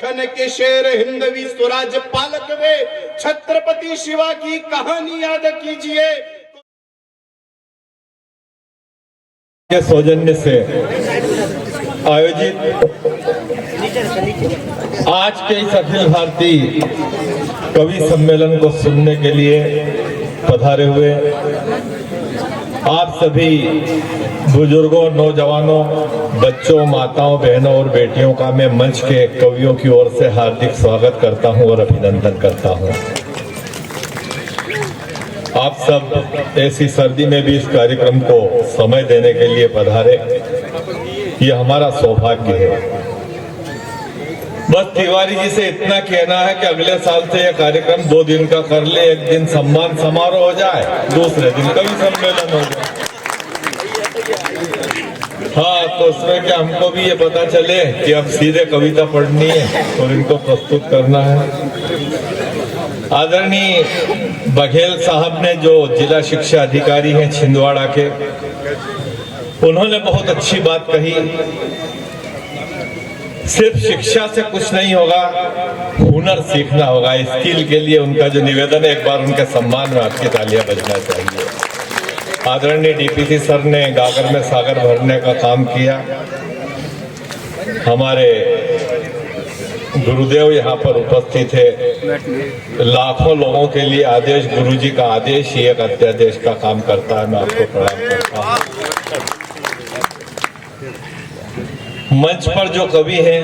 दक्खन के शेर हिंदवी स्वराज पालक वे छत्रपति शिवा की कहानी याद कीजिए। के सौजन्य से आयोजित आज के इस अखिल भारतीय कवि सम्मेलन को सुनने के लिए पधारे हुए आप सभी बुजुर्गों, नौजवानों, बच्चों, माताओं, बहनों और बेटियों का मैं मंच के कवियों की ओर से हार्दिक स्वागत करता हूं और अभिनंदन करता हूं। आप सब ऐसी सर्दी में भी इस कार्यक्रम को समय देने के लिए पधारे, ये हमारा सौभाग्य है। बस तिवारी जी से इतना कहना है कि अगले साल से यह कार्यक्रम 2 दिन का कर ले, एक दिन सम्मान समारोह हो जाए, दूसरे दिन कवि सम्मेलन हो जाए। हाँ, तो उसमें क्या हमको भी ये पता चले कि अब सीधे कविता पढ़नी है और इनको प्रस्तुत करना है। आदरणीय बघेल साहब ने, जो जिला शिक्षा अधिकारी हैं छिंदवाड़ा के, उन्होंने बहुत अच्छी बात कही। सिर्फ शिक्षा से कुछ नहीं होगा, हुनर सीखना होगा। स्किल के लिए उनका जो निवेदन है, एक बार उनके सम्मान में आपकी तालियां बजना चाहिए। आदरणीय डीपीसी सर ने गागर में सागर भरने का काम किया। हमारे गुरुदेव यहाँ पर उपस्थित है। लाखों लोगों के लिए आदेश, गुरुजी का आदेश ही एक अत्यादेश का काम करता है। मैं आपको प्रणाम करता हूँ। मंच पर जो कवि हैं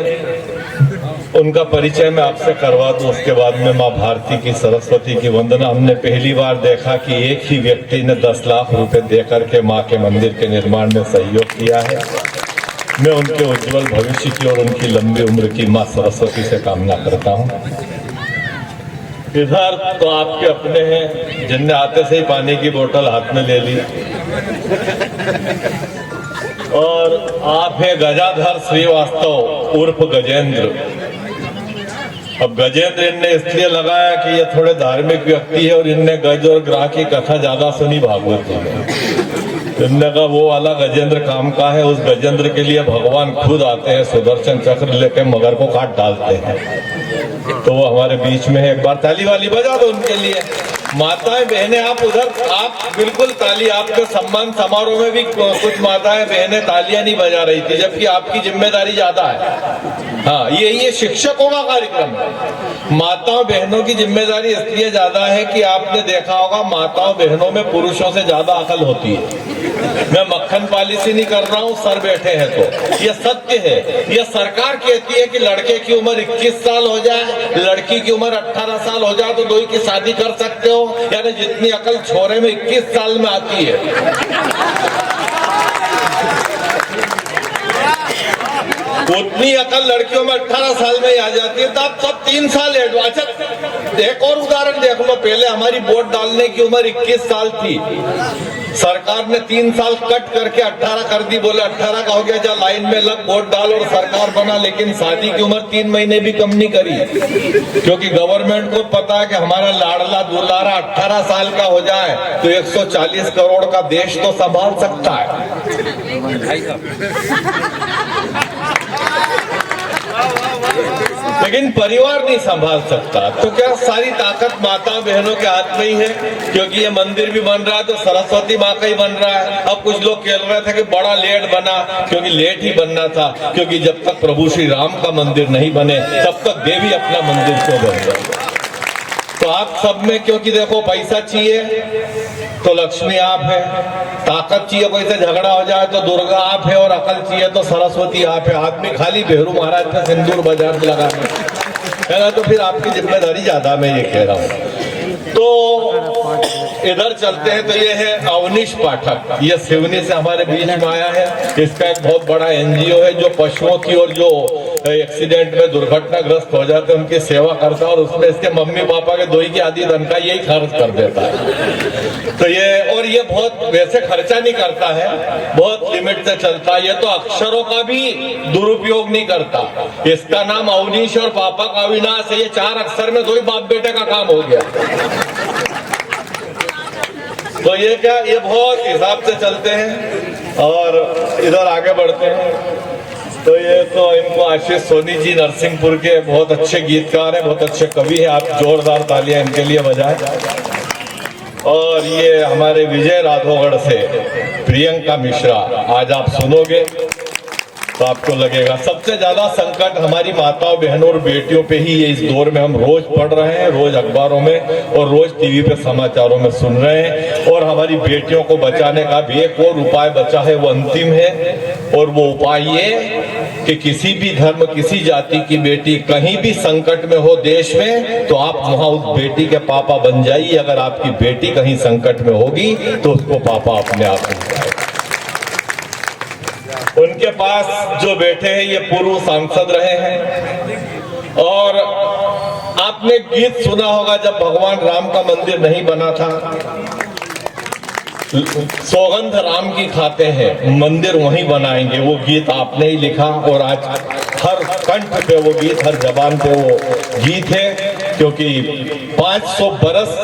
उनका परिचय मैं आपसे करवा दूं, उसके बाद में माँ भारती की, सरस्वती की वंदना। हमने पहली बार देखा कि एक ही व्यक्ति ने 10 लाख रुपए देकर के माँ के मंदिर के निर्माण में सहयोग किया है। मैं उनके उज्जवल भविष्य की और उनकी लंबी उम्र की माँ सरस्वती से कामना करता हूँ। इधर तो आपके अपने हैं जिनने आते से ही पानी की बोतल हाथ में ले ली, और आप है गजाधर श्रीवास्तव उर्फ गजेंद्र। अब गजेंद्र इनने इसलिए लगाया कि ये थोड़े धार्मिक व्यक्ति है और इनने गज और ग्राह की कथा ज्यादा सुनी भागवत जी में। इनने कहा वो वाला गजेंद्र काम का है। उस गजेंद्र के लिए भगवान खुद आते हैं, सुदर्शन चक्र लेके मगर को काट डालते हैं। तो वो हमारे बीच में है। एक बार ताली वाली बजा दो उनके लिए। माताएं बहनें आप उधर, आप बिल्कुल ताली, आपके सम्मान समारोह में भी कुछ माताएं बहनें तालियां नहीं बजा रही थी, जबकि आपकी जिम्मेदारी ज्यादा है। हाँ, ये शिक्षकों का कार्यक्रम है। माताओं बहनों की जिम्मेदारी इसलिए ज्यादा है कि आपने देखा होगा माताओं बहनों में पुरुषों से ज्यादा अकल होती है। मैं मक्खन पॉलिसी नहीं कर रहा हूँ, सर बैठे हैं तो ये सत्य है। ये सरकार कहती है कि लड़के की उम्र 21 साल हो जाए, लड़की की उम्र 18 साल हो जाए तो 2 की शादी कर सकते हो। यानी जितनी अकल छोरे में 21 साल में आती है, उतनी अकल लड़कियों में 18 साल में ही आ जाती है। तो आप सब 3 साल एडवांस। एक और उदाहरण देख लो, पहले हमारी वोट डालने की उम्र 21 साल थी, सरकार ने 3 साल कट करके 18 कर दी। बोले 18 का हो गया, जा लाइन में लग, वोट डाल और सरकार बना। लेकिन शादी की उम्र 3 महीने भी कम नहीं करी, क्योंकि गवर्नमेंट को पता है कि हमारा लाडला दुलारा 18 साल का हो जाए तो 140 करोड़ का देश तो संभाल सकता है। लेकिन परिवार नहीं संभाल सकता। तो क्या सारी ताकत माता बहनों के हाथ में ही है? क्योंकि ये मंदिर भी बन रहा है तो सरस्वती माँ का ही बन रहा है। अब कुछ लोग कह रहे थे कि बड़ा लेट बना, क्योंकि लेट ही बनना था, क्योंकि जब तक प्रभु श्री राम का मंदिर नहीं बने तब तक देवी अपना मंदिर क्यों बन रहा। तो आप सब में, क्योंकि देखो पैसा चाहिए तो लक्ष्मी आप है, ताकत चाहिए कोई से झगड़ा हो जाए तो दुर्गा आप है, और अकल चाहिए तो सरस्वती आप है। आदमी खाली भेरू महाराज का सिंदूर बाजार लगाना, तो फिर आपकी जिम्मेदारी ज्यादा, मैं ये कह रहा हूँ। तो इधर चलते हैं। तो ये है अवनीश पाठक, ये सिवनी से हमारे बीच में आया है। इसका एक बहुत बड़ा एनजीओ है जो पशुओं की और जो एक्सीडेंट में दुर्घटनाग्रस्त हो जाते हैं उनकी सेवा करता है, और उसमें इसके मम्मी पापा के दोई की आधी धन का यही खर्च कर देता है। तो ये बहुत वैसे खर्चा नहीं करता है, बहुत लिमिट से चलता है। ये तो अक्षरों का भी दुरुपयोग नहीं करता। इसका नाम अवनीश और पापा का अविनाश है। ये 4 अक्षर में 2 बाप बेटे का काम हो गया। तो ये बहुत हिसाब से चलते हैं। और इधर आगे बढ़ते हैं। तो ये तो इनको आशीष सोनी जी नरसिंहपुर के बहुत अच्छे गीतकार हैं, बहुत अच्छे कवि हैं। आप जोरदार तालियां इनके लिए बजाएं। और ये हमारे विजय राघवगढ़ से प्रियंका मिश्रा, आज आप सुनोगे तो आपको लगेगा सबसे ज्यादा संकट हमारी माताओं बहनों और बेटियों पे ही है। इस दौर में हम रोज पढ़ रहे हैं, रोज अखबारों में और रोज टीवी पे समाचारों में सुन रहे हैं। और हमारी बेटियों को बचाने का भी एक और उपाय बचा है, वो अंतिम है। और वो उपाय ये कि किसी भी धर्म किसी जाति की बेटी कहीं भी संकट में हो देश में, तो आप वहां उस बेटी के पापा बन जाइए। अगर आपकी बेटी कहीं संकट में होगी तो उसको पापा अपने आप बन जाएगा। उनके पास जो बैठे हैं ये पूर्व सांसद रहे हैं। और आपने गीत सुना होगा, जब भगवान राम का मंदिर नहीं बना था, सौगंध राम की खाते हैं, मंदिर वहीं बनाएंगे, वो गीत आपने ही लिखा। और आज हर कंठ पे वो गीत, हर जबान पे वो गीत है। क्योंकि 500 बरस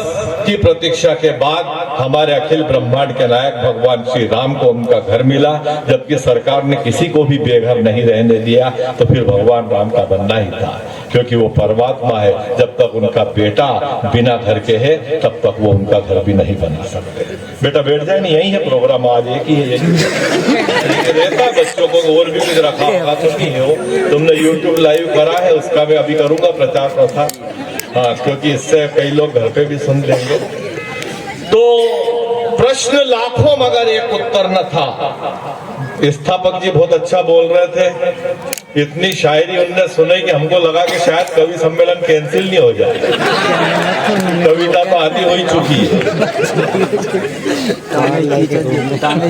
की प्रतीक्षा के बाद हमारे अखिल ब्रह्मांड के नायक भगवान श्री राम को उनका घर मिला। जबकि सरकार ने किसी को भी बेघर नहीं रहने दिया, तो फिर भगवान राम का बनना ही था। क्योंकि वो परमात्मा है, जब तक उनका बेटा बिना घर के है तब तक वो उनका घर भी नहीं बना सकते। बेटा बैठ जाए, नहीं यही है प्रोग्राम, आज एक ही है, रहता बच्चों को और भी कुछ रखा होगा तो नहीं है। वो तुमने YouTube लाइव करा है, उसका मैं अभी करूंगा प्रचार प्रसार, हाँ, क्योंकि इससे कई लोग घर पे भी सुन लेंगे। तो प्रश्न लाखों मगर एक उत्तर न था। स्थापक जी बहुत अच्छा बोल रहे थे, इतनी शायरी उनने सुनी कि हमको लगा कि शायद कवि सम्मेलन कैंसिल नहीं हो जाए। कविता तो आधी हो ही चुकी है।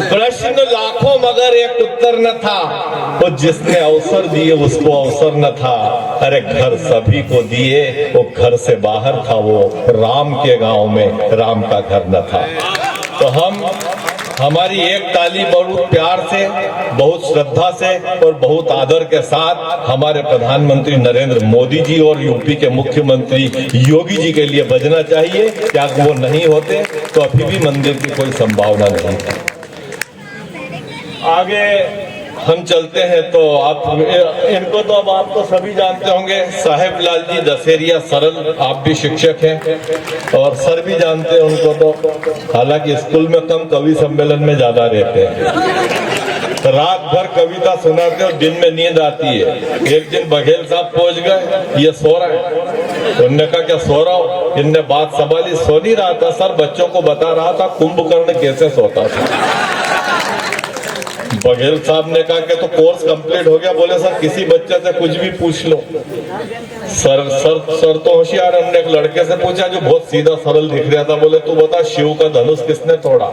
प्रश्न लाखों मगर एक उत्तर न था, वो जिसने अवसर दिए उसको अवसर न था। अरे घर सभी को दिए, वो घर से बाहर था, वो राम के गांव में राम का घर न था। तो हमारी एक ताली बहुत प्यार से, बहुत श्रद्धा से और बहुत आदर के साथ हमारे प्रधानमंत्री नरेंद्र मोदी जी और यूपी के मुख्यमंत्री योगी जी के लिए बजना चाहिए। क्या वो नहीं होते तो अभी भी मंदिर की कोई संभावना नहीं है। आगे हम चलते हैं तो आप इनको तो अब आप तो सभी जानते होंगे, साहेब लाल जी दशहरिया सरल, आप भी शिक्षक हैं और सर भी जानते हैं उनको। तो हालांकि स्कूल में कम, कवि सम्मेलन में ज्यादा रहते हैं। रात भर कविता सुनाते और दिन में नींद आती है। एक दिन बघेल साहब पहुंच गए, ये सो रहा है। उन्होंने कहा क्या सो रहा हो? इनने बात संभाली, सो नहीं रहा था सर, बच्चों को बता रहा था कुंभकर्ण कैसे सोता था। बघेल साहब ने कहा कि तो कोर्स कंप्लीट हो गया? बोले सर किसी बच्चे से कुछ भी पूछ लो। सर तो होशियार। हमने एक लड़के से पूछा जो बहुत सीधा सरल दिख रहा था, बोले तू बता शिव का धनुष किसने तोड़ा?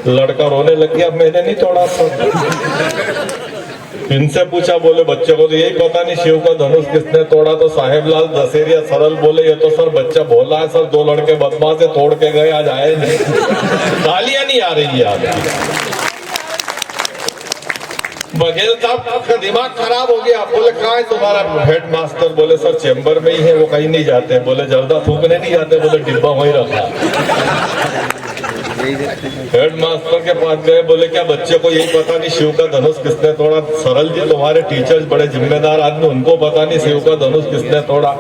लड़का रोने लग गया, मैंने नहीं तोड़ा सर। इनसे पूछा, बोले बच्चे को तो यही पता नहीं शिव का धनुष किसने तोड़ा। तो साहेब लाल दशहरिया सरल बोले ये तो सर बच्चा भोला है सर, 2 लड़के बदमाश से तोड़ के गए, आज आए नहीं। तालियां नहीं आ रही है आपकी। बघेल साहब का दिमाग खराब हो गया। बोले कहाँ है तुम्हारा हेड मास्टर? बोले सर चेंबर में ही है, वो कहीं नहीं जाते। बोले जर्दा फूकने नहीं जाते? बोले डिब्बा वहीं रखा। हेड मास्टर के पास गए, बोले क्या बच्चे को यही पता नहीं शिव का धनुष किसने तोड़ा? सरल जी तुम्हारे टीचर्स बड़े जिम्मेदार आदमी, उनको पता नहीं शिव का धनुष किसने तोड़ा?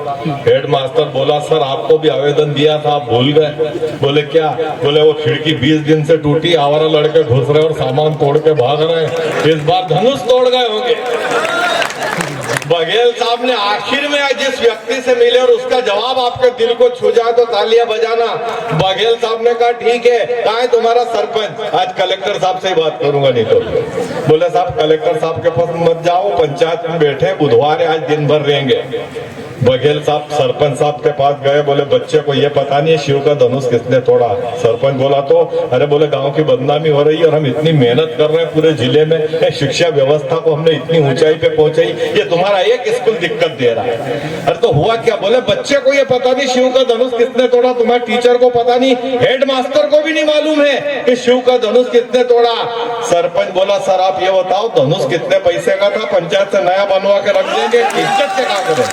हेड मास्टर बोला सर आपको भी आवेदन दिया था, आप भूल गए। बोले क्या? बोले वो खिड़की 20 दिन से टूटी, आवारा लड़के घुस रहे और सामान तोड़ के भाग रहे हैं, इस बार धनुष तोड़ गए होंगे। बघेल साहब ने आखिर में जिस व्यक्ति से मिले और उसका जवाब आपके दिल को छू जाए तो तालियां बजाना। बघेल साहब ने कहा ठीक है, कहाँ है तुम्हारा सरपंच? आज कलेक्टर साहब से ही बात करूंगा नहीं तो। बोले साहब कलेक्टर साहब के पास मत जाओ, पंचायत में बैठे, बुधवार है, आज दिन भर रहेंगे। बघेल साहब सरपंच साहब के पास गए, बोले बच्चे को ये पता नहीं है शिव का धनुष किसने तोड़ा? सरपंच बोला तो अरे बोले गांव की बदनामी हो रही है और हम इतनी मेहनत कर रहे हैं पूरे जिले में, शिक्षा व्यवस्था को हमने इतनी ऊंचाई पे पहुंचाई, ये तुम्हारा एक स्कूल दिक्कत दे रहा है। अरे तो हुआ क्या? बोले बच्चे को ये पता नहीं शिव का धनुष किसने तोड़ा, तुम्हारे टीचर को पता नहीं, हेड मास्टर को भी नहीं मालूम है कि शिव का धनुष किसने तोड़ा। सरपंच बोला सर आप ये बताओ धनुष कितने पैसे का था? पंचायत से नया बनवा के रख देंगे, इज्जत से क्या करें?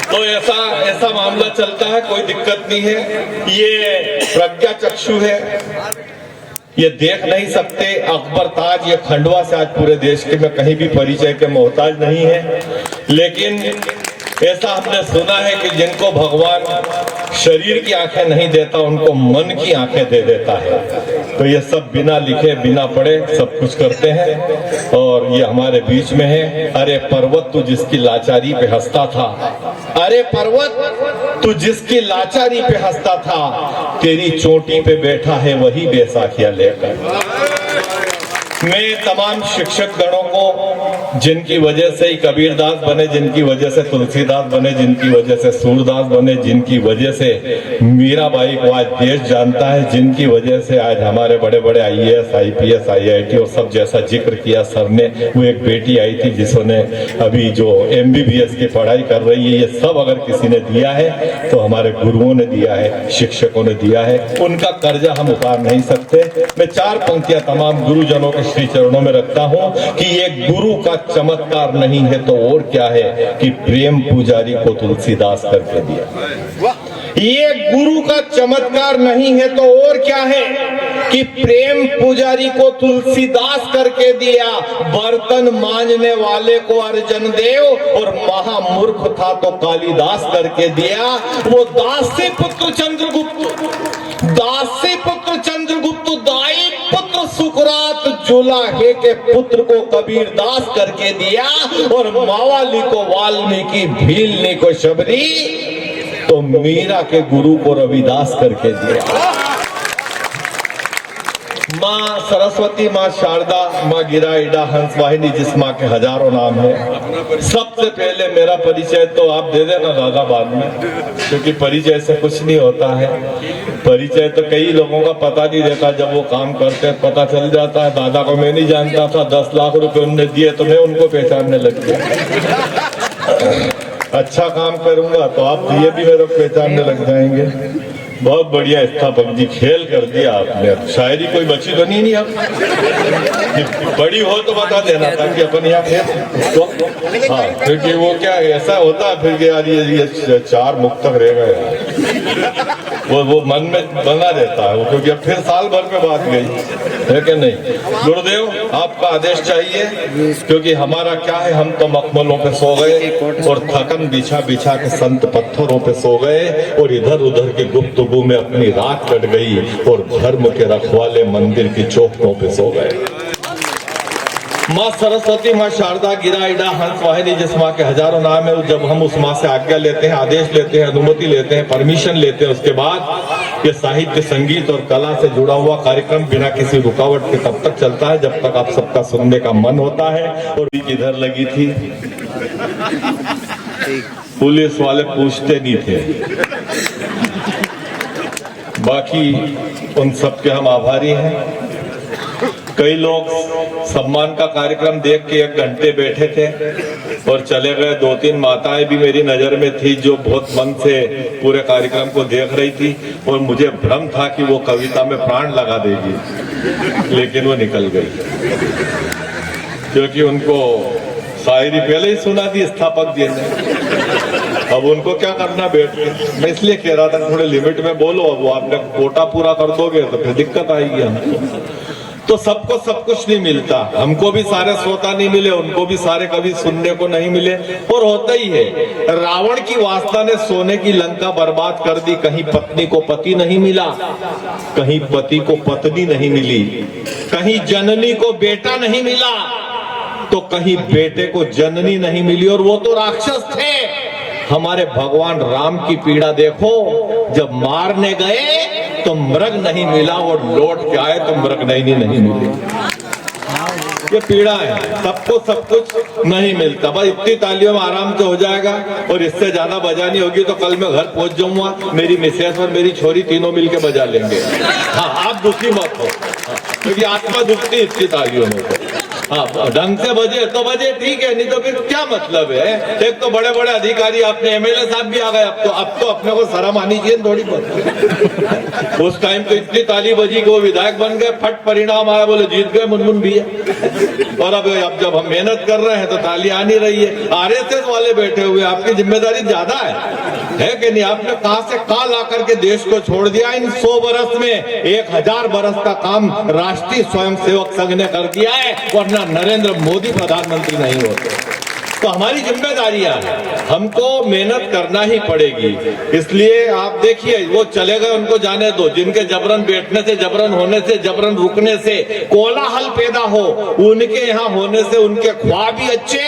तो ऐसा मामला चलता है, कोई दिक्कत नहीं है। ये प्रज्ञा चक्षु है, ये देख नहीं सकते। अकबर ताज ये खंडवा से आज पूरे देश के में कहीं भी परिचय के मोहताज नहीं है, लेकिन ऐसा हमने सुना है कि जिनको भगवान शरीर की आंखें नहीं देता उनको मन की आंखें दे देता है। तो ये सब बिना लिखे बिना पढ़े सब कुछ करते हैं और ये हमारे बीच में है। अरे पर्वत तू जिसकी लाचारी पे हंसता था, अरे पर्वत तू जिसकी लाचारी पे हंसता था, तेरी चोटी पे बैठा है वही बैसाखियां लेकर। मैं तमाम शिक्षक गणों को, जिनकी वजह से ही कबीरदास बने, जिनकी वजह से तुलसीदास बने, जिनकी वजह से सूरदास बने, जिनकी वजह से मीराबाई को आज देश जानता है, जिनकी वजह से आज हमारे बड़े बड़े IAS, IPS, IIT और सब जैसा जिक्र किया सर ने। वो एक बेटी आई थी जिसने अभी जो MBBS की पढ़ाई कर रही है, ये सब अगर किसी ने दिया है तो हमारे गुरुओं ने दिया है, शिक्षकों ने दिया है। उनका कर्जा हम उतार नहीं सकते। मैं 4 पंक्तियां तमाम गुरुजनों के श्री चरणों में रखता हूं कि ये गुरु का चमत्कार नहीं है तो और क्या है कि प्रेम पुजारी को तुलसीदास करके दिया। ये गुरु का चमत्कार नहीं है तो और क्या है कि प्रेम पुजारी को तुलसीदास करके दिया। बर्तन मांजने वाले को अर्जन देव और महामूर्ख था तो कालिदास करके दिया। वो दासी पुत्र चंद्रगुप्त, दासी पुत्र चंद्रगुप्त, दाई पुत्र सुकरात, जुलाहे के पुत्र को कबीरदास करके दिया और मावाली को वाल्मीकि, भीलनी को शबरी, तो मीरा के गुरु को रविदास करके दिया। माँ सरस्वती, माँ शारदा, माँ गिराइडा, हंस वाहिनी, जिस माँ के हजारों नाम है। सबसे पहले मेरा परिचय तो आप दे देना दादा बाद में, क्योंकि परिचय से कुछ नहीं होता है। परिचय तो कई लोगों का पता नहीं रहता, जब वो काम करते हैं पता चल जाता है। दादा को मैं नहीं जानता था, 10 लाख रुपए उन्होंने दिए तो मैं उनको पहचानने लग गया। अच्छा काम करूंगा तो आप ये भी मेरे को पहचानने लग जाएंगे। बहुत बढ़िया स्थापक जी, खेल कर दिया आपने। शायरी कोई बची तो नहीं अब, बड़ी हो तो बता देना ताकि अपन यहाँ तो हाँ, क्योंकि वो क्या ऐसा होता है फिर यार ये 4 मुक्तक रह गए, वो मन में बना रहता है, क्योंकि अब फिर साल भर में बात गई है कि नहीं। गुरुदेव आपका आदेश चाहिए, क्योंकि हमारा क्या है, हम तो मखमलों पे सो गए और थकन बिछा बिछा के संत पत्थरों पे सो गए और इधर उधर की गुफ्तगू में अपनी रात कट गई और धर्म के रखवाले मंदिर की चौखटों पे सो गए। माँ सरस्वती, माँ शारदा, गिराइडा, हंस वाहिनी, जिस माँ के हजारों नाम है, जब हम उस माँ से आज्ञा लेते हैं, आदेश लेते हैं, अनुमति लेते हैं, परमिशन लेते हैं, उसके बाद ये साहित्य, संगीत और कला से जुड़ा हुआ कार्यक्रम बिना किसी रुकावट के तब तक चलता है जब तक आप सबका सुनने का मन होता है। और किधर लगी थी, पुलिस वाले पूछते नहीं थे। बाकी उन सबके हम आभारी हैं। कई लोग सम्मान का कार्यक्रम देख के 1 घंटे बैठे थे और चले गए। 2-3 माताएं भी मेरी नजर में थी जो बहुत मन से पूरे कार्यक्रम को देख रही थी और मुझे भ्रम था कि वो कविता में प्राण लगा देगी, लेकिन वो निकल गई क्योंकि उनको शायरी पहले ही सुना दी स्थापक जी ने। अब उनको क्या करना बैठ के, मैं इसलिए कह रहा था थोड़े लिमिट में बोलो। अब वो आपने कोटा पूरा कर दोगे तो फिर दिक्कत आएगी हमको। तो सबको सब कुछ नहीं मिलता, हमको भी सारे श्रोता नहीं मिले, उनको भी सारे कवि सुनने को नहीं मिले, और होता ही है। रावण की वासना ने सोने की लंका बर्बाद कर दी। कहीं पत्नी को पति नहीं मिला, कहीं पति को पत्नी नहीं मिली, कहीं जननी को बेटा नहीं मिला, तो कहीं बेटे को जननी नहीं मिली, और वो तो राक्षस थे। हमारे भगवान राम की पीड़ा देखो, जब मारने गए तो मृग नहीं मिला और लौट के आए तो मृग नहीं मिली। ये पीड़ा है, सबको सब कुछ नहीं मिलता। बस इतनी तालियों में आराम से हो जाएगा और इससे ज्यादा बजानी होगी तो कल मैं घर पहुंच जाऊंगा, मेरी मिसेस और मेरी छोरी तीनों मिलके बजा लेंगे। हाँ, आप दुखी मत हो, क्योंकि आत्मा दुखती इतनी तालियों में। हाँ, ढंग से बजे तो बजे ठीक है, नहीं तो फिर क्या मतलब है। एक तो बड़े बड़े अधिकारी, अपने एमएलए साहब भी आ गए। अब तो अपने को शर्म आनी चाहिए थोड़ी बहुत। उस टाइम तो इतनी ताली बजी कि वो विधायक बन गए, फट परिणाम आया, बोले जीत गए मुनमुन भी है। और अब जब हम मेहनत कर रहे हैं तो ताली आ नहीं रही है। आरएसएस वाले बैठे हुए, आपकी जिम्मेदारी ज्यादा है कि नहीं? आपने कहां से कहां ला करके देश को छोड़ दिया। इन 100 बरस में 1000 बरस का काम राष्ट्रीय स्वयंसेवक संघ ने कर दिया है, वरना नरेंद्र मोदी प्रधानमंत्री नहीं होते। तो हमारी जिम्मेदारियां हैं, हमको मेहनत करना ही पड़ेगी। इसलिए आप देखिए, वो चले गए, उनको जाने दो। जिनके जबरन बैठने से, जबरन होने से, जबरन रुकने से कोलाहल पैदा हो, उनके यहाँ होने से उनके ख्वाब भी अच्छे,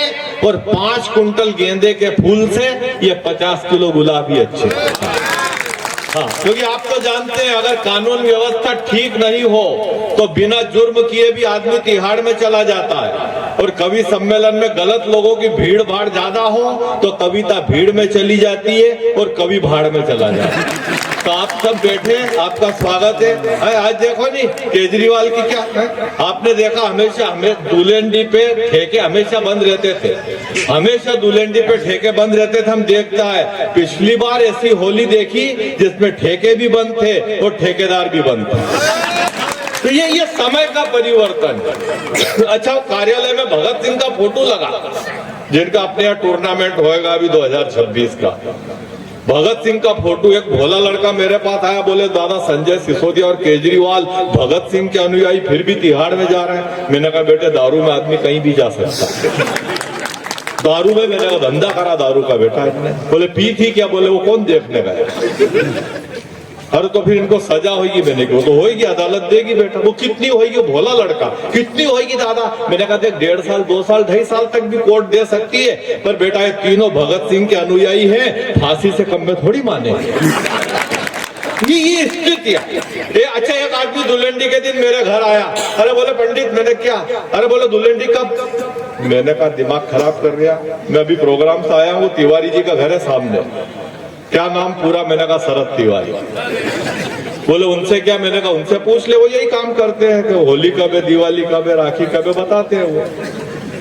और 5 कुंटल गेंदे के फूल से ये 50 किलो गुलाब भी अच्छे। हाँ, क्योंकि आप तो जानते हैं, अगर कानून व्यवस्था ठीक नहीं हो तो बिना जुर्म किए भी आदमी तिहाड़ में चला जाता है। और कवि सम्मेलन में गलत लोगों की भीड़ भाड़ ज्यादा हो तो कविता भीड़ में चली जाती है और कवि भाड़ में चला जाता है। तो आप सब बैठे, आपका स्वागत है। आज देखो नहीं, केजरीवाल की क्या है? आपने देखा, हमेशा हमें दुलेंडी पे ठेके हमेशा बंद रहते थे, हमेशा दुलेंडी पे ठेके बंद रहते थे। हम देखता है, पिछली बार ऐसी होली देखी जिसमें ठेके भी बंद थे और ठेकेदार भी बंद थे। तो ये समय का परिवर्तन। अच्छा, कार्यालय में भगत सिंह का फोटो लगा, जिनका अपने यहाँ टूर्नामेंट होएगा अभी 2026 का। भगत सिंह का फोटो, एक भोला लड़का मेरे पास आया, बोले दादा संजय सिसोदिया और केजरीवाल भगत सिंह के अनुयायी फिर भी तिहाड़ में जा रहे हैं। मैंने कहा बेटे, दारू में आदमी कहीं भी जा सकता है। दारू में मैंने कहा धंधा करा दारू का बेटा इसने। बोले पी थी क्या? बोले वो कौन देखने गया। अरे तो फिर इनको सजा होगी। मैंने कहा तो होगी, अदालत देगी बेटा। वो कितनी होगी? भोला लड़का कितनी होगी दादा? मैंने कहा देख, 1.5 साल 2 साल 2.5 साल तक भी कोर्ट दे सकती है, पर बेटा ये तीनों भगत सिंह के अनुयायी हैं, फांसी से कम में थोड़ी माने। ये स्थितियां। अच्छा, एक आदमी दुल्हनडी के दिन मेरे घर आया। अरे बोले पंडित, मैंने क्या? अरे बोले दुल्हनडी कब? मैंने कहा दिमाग खराब कर रहा, मैं अभी प्रोग्राम से आया हूँ, तिवारी जी का घर है सामने। क्या नाम पूरा? मैंने कहा शरद तिवारी। बोले उनसे क्या? मैंने कहा उनसे पूछ ले, वो यही काम करते हैं कि होली कब है, दिवाली कब है, राखी कब है, बताते हैं वो।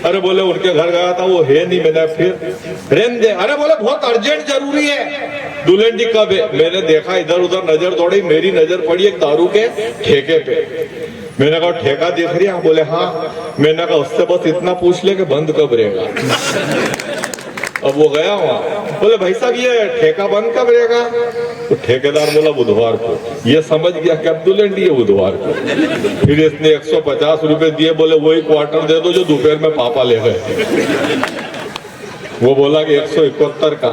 अरे बोले उनके घर गया था, वो है नहीं। मैंने फिर रेन दे। अरे बोले बहुत अर्जेंट जरूरी है। दुल्हनडी कब है? मैंने देखा, इधर उधर नजर दौड़ी, मेरी नजर पड़ी एक दारू के ठेके पे। मैंने कहा ठेका देख रही है? बोले हाँ। मैंने कहा उससे बस इतना पूछ ले कि बंद कब रहेगा। अब वो गया वहां, बोले भाई साहब ये ठेका बंद कब रहेगा? तो ठेकेदार बोला बुधवार को। ये समझ गया कि अब दुल्हनडी है बुधवार को। फिर इसने 150 रुपए दिए, बोले वही क्वार्टर दे दो जो दोपहर में पापा ले गए। वो बोला कि 171 का।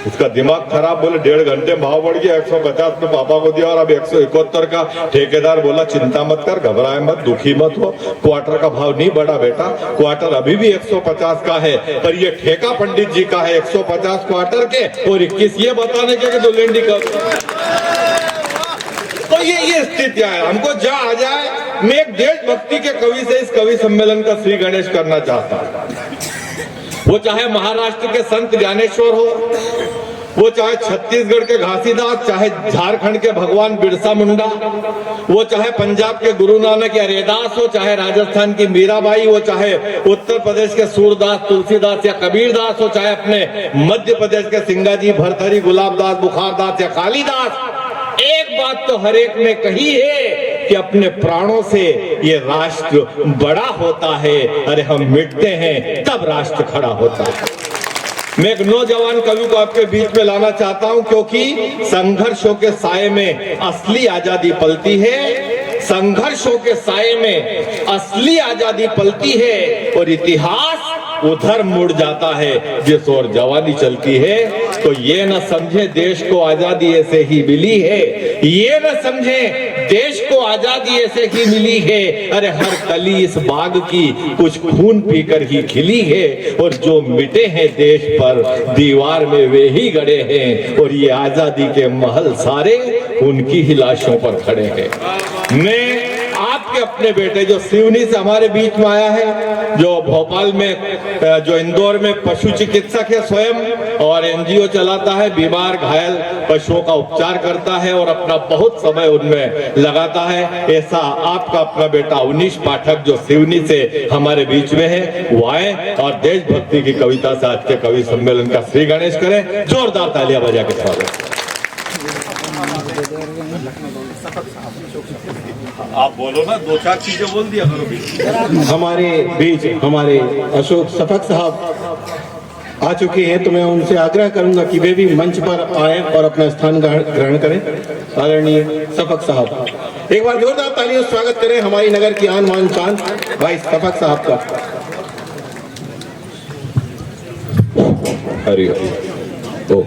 उसका दिमाग खराब, बोले 1.5 घंटे भाव बढ़ गया, 150 में पापा को दिया और अब 171 का। ठेकेदार बोला चिंता मत कर, घबराए मत, दुखी मत हो, क्वार्टर का भाव नहीं बढ़ा बेटा, क्वार्टर अभी भी 150 का है, पर ये ठेका पंडित जी का है 150 क्वार्टर के और 21 ये बताने के दुल्हनडी का। तो ये स्थितियां है। हमको जा आ जाए। मैं एक देशभक्ति के कवि से इस कवि सम्मेलन का श्री गणेश करना चाहता हूं। वो चाहे महाराष्ट्र के संत ज्ञानेश्वर हो, वो चाहे छत्तीसगढ़ के घासीदास, चाहे झारखंड के भगवान बिरसा मुंडा, वो चाहे पंजाब के गुरु नानक या रैदास हो, चाहे राजस्थान की मीराबाई, वो चाहे उत्तर प्रदेश के सूरदास, तुलसीदास या कबीरदास हो, चाहे अपने मध्य प्रदेश के सिंगाजी, भरथरी, गुलाबदास, बुखारदास या कालिदास, एक बात तो हर एक ने कही है कि अपने प्राणों से ये राष्ट्र बड़ा होता है। अरे हम मिटते हैं तब राष्ट्र खड़ा होता है। मैं एक नौजवान कवि को आपके बीच में लाना चाहता हूं, क्योंकि संघर्षों के साए में असली आजादी पलती है। संघर्षों के साए में असली आजादी पलती है और इतिहास उधर मुड़ जाता है जिस ओर जवानी चलती है। तो ये न समझे देश को आजादी ऐसे ही मिली है, ये न समझे देश को आजादी ऐसे ही मिली है। अरे हर कली इस बाग की कुछ खून पीकर ही खिली है, और जो मिटे हैं देश पर दीवार में वे ही गड़े हैं, और ये आजादी के महल सारे उनकी ही लाशों पर खड़े हैं। मैं आपके अपने बेटे जो सिवनी से हमारे बीच में आया है, जो भोपाल में, जो इंदौर में पशु चिकित्सक है स्वयं और एनजीओ चलाता है, बीमार घायल पशुओं का उपचार करता है और अपना बहुत समय उनमें लगाता है, ऐसा आपका अपना बेटा अवनीश पाठक जो सिवनी से हमारे बीच में है, वो आए और देशभक्ति की कविता से आज के कवि सम्मेलन का श्री गणेश करें। जोरदार तालियां बजा के स्वागत। आप बोलो ना, दो चार चीजें बोल दिया करो। हमारे बीच हमारे अशोक सफक साहब आ चुके हैं, तो मैं उनसे आग्रह करूंगा कि वे भी मंच पर आए और अपना स्थान ग्रहण करें। आदरणीय सफक साहब, एक बार जोरदार तालियों से स्वागत करें हमारी नगर की आन मान शान भाई सफक साहब का। हरि तो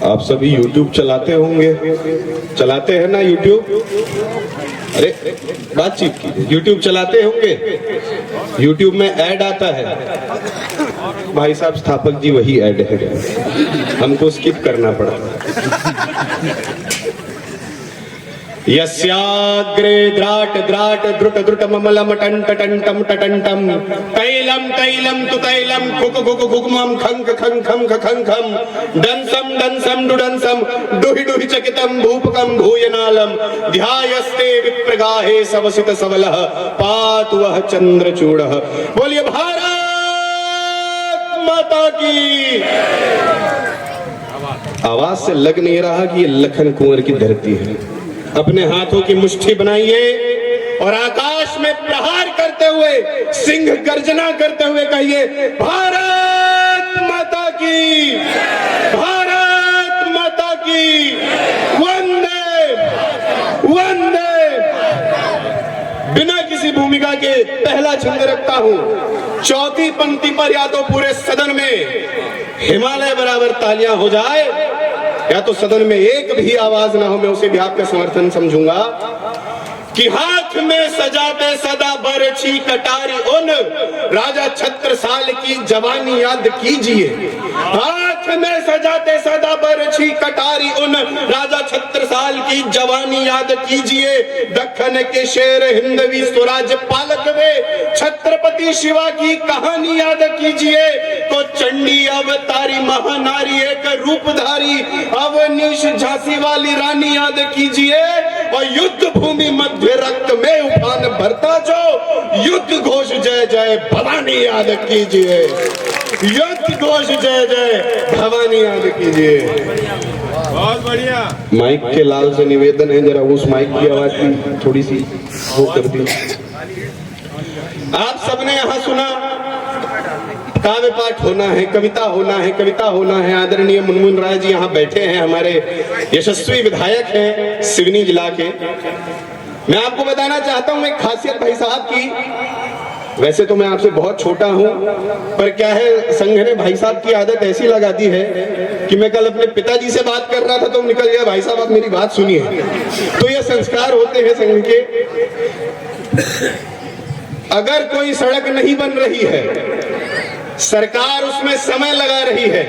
आप सभी YouTube चलाते होंगे, चलाते हैं ना YouTube? अरे बातचीत कीजिए। YouTube चलाते होंगे, YouTube में ऐड आता है। भाई साहब स्थापक जी वही ऐड है, हमको स्किप करना पड़ा। यस्याग्रे द्राट द्राट द्रुट द्रुट ममलम टंट टंटम टटंटम तैलम तैलम तु तैलम कुक कुक कुकमम खंक खंक खंक खंखम डंसम डंसम डुडंसम डुहि डुहि चकितम भूपकम भूयनालम ध्यायस्ते विप्रगाहे सवसित सबलः पातु वः चंद्रचूड़ः। बोलिए भारत माता की। आवाज से लग नहीं रहा कि ये लखन कुंवर की धरती है। अपने हाथों की मुट्ठी बनाइए और आकाश में प्रहार करते हुए, सिंह गर्जना करते हुए कहिए भारत माता की, भारत माता की, वंदे वंदे। बिना किसी भूमिका के पहला छंद रखता हूं। चौथी पंक्ति पर या तो पूरे सदन में हिमालय बराबर तालियां हो जाए, या तो सदन में एक भी आवाज ना हो, मैं उसे भी आपका समर्थन समझूंगा। कि हाथ में सजाते सदा बरछी कटारी उन राजा छत्रसाल की जवानी याद कीजिए। हाथ में सजाते सदा बरछी कटारी उन राजा छत्रसाल की जवानी याद कीजिए। दक्खन के शेर हिंदवी स्वराज पालक वे छत्रपति शिवा की कहानी याद कीजिए। तो चंडी अवतारी महानारी एक रूपधारी अवनीश झांसी वाली रानी याद कीजिए। और युद्ध भूमि मध्य रक्त में उफान भरता जो युद्ध घोष जय जय भवानी याद कीजिए। युद्ध घोष जय जय भवानी याद कीजिए। बहुत बढ़िया। माइक के लाल से निवेदन है, जरा उस माइक की आवाज की थोड़ी सी वो कर दी। आप सबने यहाँ सुना काव्य पाठ होना है, कविता होना है, कविता होना है। आदरणीय मुनमुन राय जी यहाँ बैठे हैं, हमारे यशस्वी विधायक हैं सिवनी जिला के। मैं आपको बताना चाहता हूँ एक खासियत भाई साहब की। वैसे तो मैं आपसे बहुत छोटा हूँ, पर क्या है संघ ने भाई साहब की आदत ऐसी लगा दी है कि मैं कल अपने पिताजी से बात कर रहा था तो निकल गया भाई साहब आप मेरी बात सुनिए। तो ये संस्कार होते हैं संघ के। अगर कोई सड़क नहीं बन रही है, सरकार उसमें समय लगा रही है,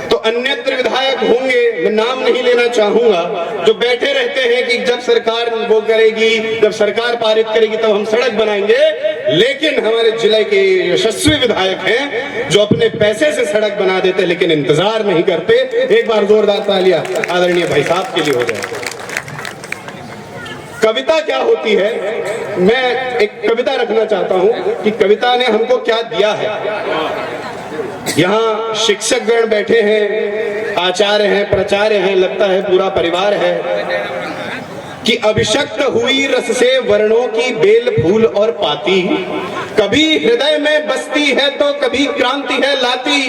तो अन्यत्र विधायक होंगे, मैं नाम नहीं लेना चाहूंगा, जो बैठे रहते हैं कि जब सरकार वो करेगी, जब सरकार पारित करेगी तब हम सड़क बनाएंगे। लेकिन हमारे जिले के यशस्वी विधायक हैं जो अपने पैसे से सड़क बना देते लेकिन इंतजार नहीं करते। एक बार जोरदार तालियां आदरणीय भाई साहब के लिए हो जाए। कविता क्या होती है, मैं एक कविता रखना चाहता हूं कि कविता ने हमको क्या दिया है। यहाँ शिक्षकगण बैठे हैं, आचार्य हैं, प्राचार्य हैं, लगता है पूरा परिवार है। कि अभिषक्त हुई रस से वर्णों की बेल फूल और पाती, कभी हृदय में बसती है तो कभी क्रांति है लाती।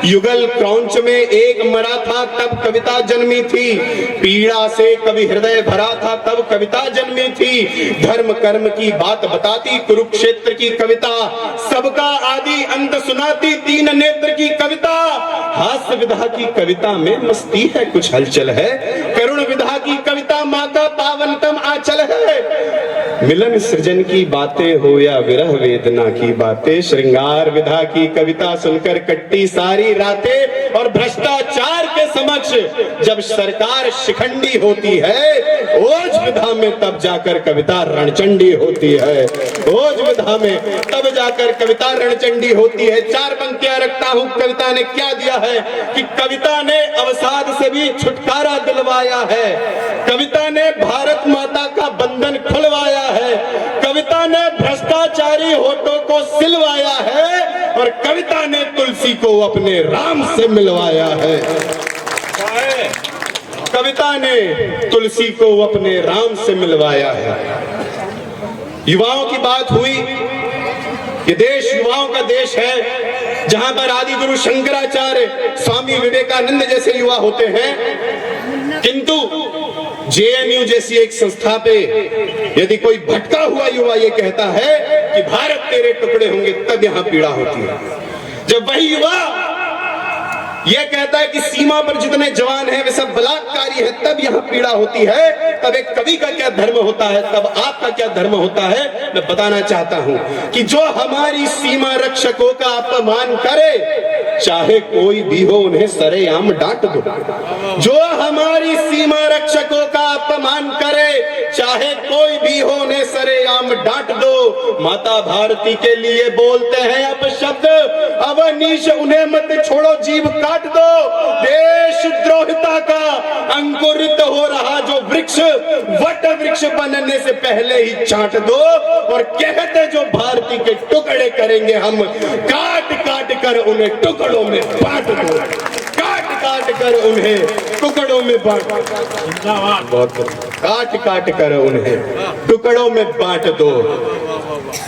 युगल क्रौंच में एक मरा था तब कविता जन्मी थी, पीड़ा से कभी हृदय भरा था तब कविता जन्मी थी। धर्म कर्म की बात बताती कुरुक्षेत्र की कविता, सबका आदि अंत सुनाती तीन नेत्र की कविता। हास्य विधा की कविता में मस्ती है कुछ हलचल है, करुण विधा की कविता माँ का पावनतम आंचल है। मिलन सृजन की बातें हो या विरह वेदना की बातें, श्रृंगार विधा की कविता सुनकर कट्टी सारी रातें। और भ्रष्टाचार के समक्ष जब सरकार शिखंडी होती है, ओज विधा में तब जाकर कविता रणचंडी होती है। ओज विधा में तब जाकर कविता रणचंडी होती है। 4 पंक्तियां रखता हूं। कविता ने क्या दिया है कि कविता ने अवसाद से भी छुटकारा दिलवाया है, कविता ने भारत माता का बंधन खुलवाया है, कविता ने भ्रष्टाचारी होठों को सिलवाया है और कविता ने तुलसी को अपने राम से मिलवाया है। कविता ने तुलसी को अपने राम से मिलवाया है। युवाओं की बात हुई। ये देश युवाओं का देश है, जहां पर आदि गुरु शंकराचार्य, स्वामी विवेकानंद जैसे युवा होते हैं। किंतु जेएनयू जैसी एक संस्था पे यदि कोई भटका हुआ युवा ये कहता है कि भारत तेरे टुकड़े होंगे, तब यहां पीड़ा होती है। जब वही युवा यह कहता है कि सीमा पर जितने जवान हैं वे सब बलात्कारी हैं, तब यहां पीड़ा होती है। तब एक कवि का क्या धर्म होता है, तब आपका क्या धर्म होता है, मैं बताना चाहता हूं कि जो हमारी सीमा रक्षकों का अपमान करे, चाहे कोई भी हो उन्हें सरेआम डांट दो। जो हमारी सीमा रक्षकों का अपमान करे, चाहे कोई भी हो उन्हें सरेआम डांट दो। माता भारती के लिए बोलते हैं अपशब्द, अवनीश उन्हें मत छोड़ो, जीभ काट दो। देशद्रोहिता का अंकुरित हो रहा जो वृक्ष, वट वृक्ष बनने से पहले ही छांट दो। और कहते जो भारती के टुकड़े करेंगे हम, काट काट कर उन्हें टुकड़ों में बांट दो, काट काट कर उन्हें टुकड़ों में बांट दो, काट काट कर उन्हें टुकड़ों में बांट दो।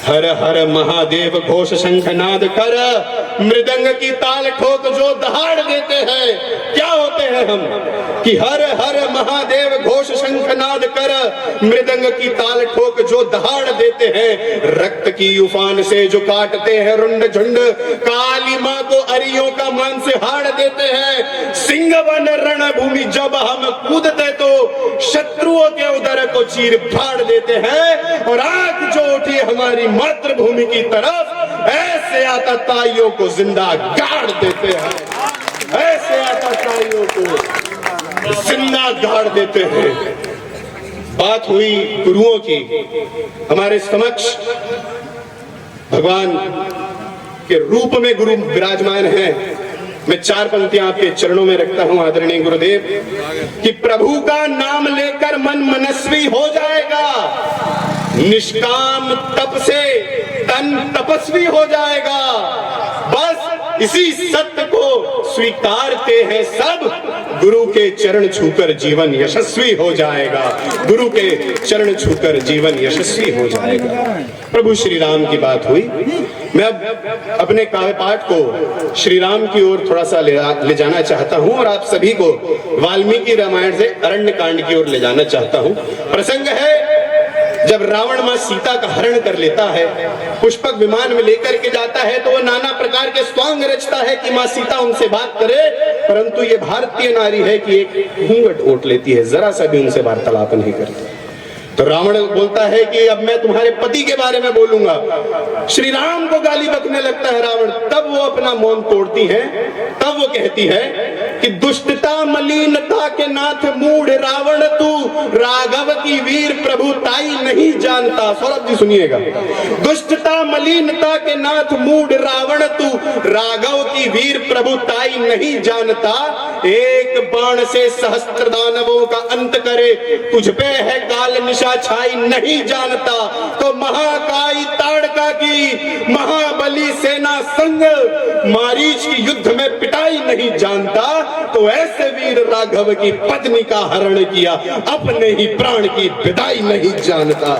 हर हर महादेव घोष शंखनाद कर, मृदंग की ताल ठोक जो दहाड़ देते हैं। क्या होते हैं हम कि हर हर महादेव घोष शंखनाद कर, मृदंग की ताल ठोक जो दहाड़ देते हैं। रक्त की उफान से जो काटते हैं रुंड झुंड, काली मां को अरियों का मान से हाड़ देते हैं। सिंह वन रणभूमि जब हम कूदते तो शत्रुओं के उदर को चीर फाड़ देते हैं। और आंख जो उठी हमारी मातृभूमि की तरफ, ऐसे आतताइयों को जिंदा गाड़ देते हैं, ऐसे आतताइयों को जिंदा गाड़ देते हैं। बात हुई गुरुओं की। हमारे समक्ष भगवान के रूप में गुरु विराजमान हैं। मैं 4 पंक्तियां आपके चरणों में रखता हूं आदरणीय गुरुदेव, कि प्रभु का नाम लेकर मन मनस्वी हो जाएगा, निष्काम तप से तन तपस्वी हो जाएगा। बस इसी सत्य को स्वीकारते हैं सब, गुरु के चरण छूकर जीवन यशस्वी हो जाएगा, गुरु के चरण छूकर जीवन यशस्वी हो जाएगा। प्रभु श्री राम की बात हुई। मैं अब अपने काव्य पाठ को श्री राम की ओर थोड़ा सा ले जाना चाहता हूं और आप सभी को वाल्मीकि रामायण से अरण्य कांड की ओर ले जाना चाहता हूं। प्रसंग है जब रावण मां सीता का हरण कर लेता है, पुष्पक विमान में लेकर के जाता है, तो वो नाना प्रकार के स्वांग रचता है कि मां सीता उनसे बात करे, परंतु ये भारतीय नारी है कि एक घूंघट ओट लेती है, जरा सा भी उनसे वार्तालाप नहीं करती। तो रावण बोलता है कि अब मैं तुम्हारे पति के बारे में बोलूंगा। श्री राम को गाली बकने लगता है रावण। तब वो अपना मौन तोड़ती है, तब वो कहती है कि दुष्टता मलिनता के नाथ मूढ़ रावण तू, राघव की वीर प्रभुताई नहीं जानता। सौरभ जी सुनिएगा। दुष्टता मलिनता के नाथ मूढ़ रावण तू, राघव की वीर प्रभुताई नहीं जानता। एक बाण से सहस्त्र दानवों का अंत करे, तुझ पे है काल निशा छाई नहीं जानता। तो महाकाई ताड़का की महाबली सेना संग, मारीच की युद्ध में पिटाई नहीं जानता। तो ऐसे वीर राघव की पत्नी का हरण किया, अपने ही प्राण की विदाई नहीं जानता,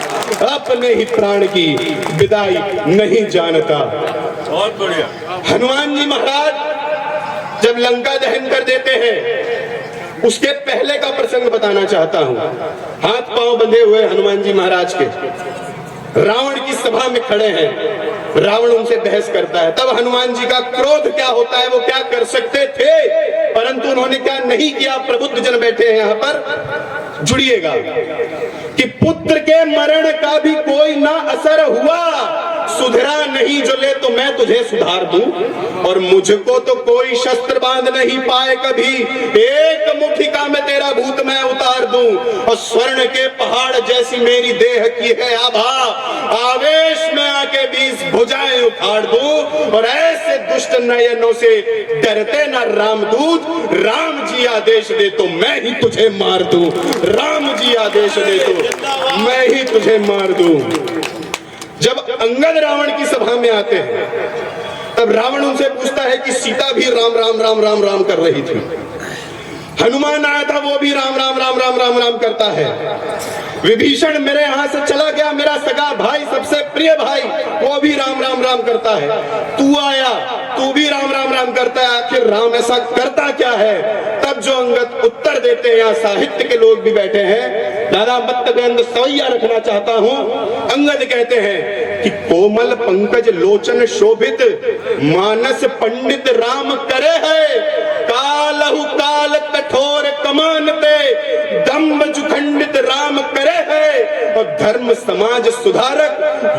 अपने ही प्राण की विदाई नहीं जानता। बहुत बढ़िया। हनुमान जी महाराज जब लंका दहन कर देते हैं, उसके पहले का प्रसंग बताना चाहता हूं। हाथ पांव बंधे हुए हनुमान जी महाराज के, रावण की सभा में खड़े हैं, रावण उनसे बहस करता है। तब हनुमान जी का क्रोध क्या होता है, वो क्या कर सकते थे, परंतु उन्होंने क्या नहीं किया। प्रबुद्ध जन बैठे हैं यहां पर, जुड़िएगा कि पुत्र के मरण का भी कोई ना असर हुआ, सुधरा नहीं जो ले तो मैं तुझे सुधार दूं, और मुझको तो कोई शस्त्र बांध नहीं पाए कभी, एक मुठ्ठिका में तेरा भूत मैं उतार दूं, और स्वर्ण के पहाड़ जैसी मेरी देह की है आभा, आवेश में आके 20 भुजाएं उखाड़ दूं, और ऐसे दुष्ट नयनों से डरते ना रामदूत, राम जी आदेश दे तो मैं ही तुझे मार दूं, राम जी आदेश दे तो मैं ही तुझे मार दूं। जब अंगद रावण की सभा में आते हैं तब रावण उनसे पूछता है कि सीता भी राम राम राम राम राम कर रही थी, हनुमान आया था वो भी राम राम राम राम राम राम करता है, विभीषण मेरे यहां से चला गया, मेरा सगा भाई सबसे प्रिय भाई वो भी राम राम राम करता है, तू आया तू भी राम राम राम करता है, आखिर राम ऐसा करता क्या है? तब जो अंगद उत्तर देते हैं, यहाँ साहित्य के लोग भी बैठे हैं, दादा मत गंध सवैया रखना चाहता हूं। अंगद कहते हैं कि कोमल पंकज लोचन शोभित मानस पंडित राम करे है, कालहु काल कठोर कमानते दम्भ जुखंडित राम करे है, और धर्म समाज सुधारक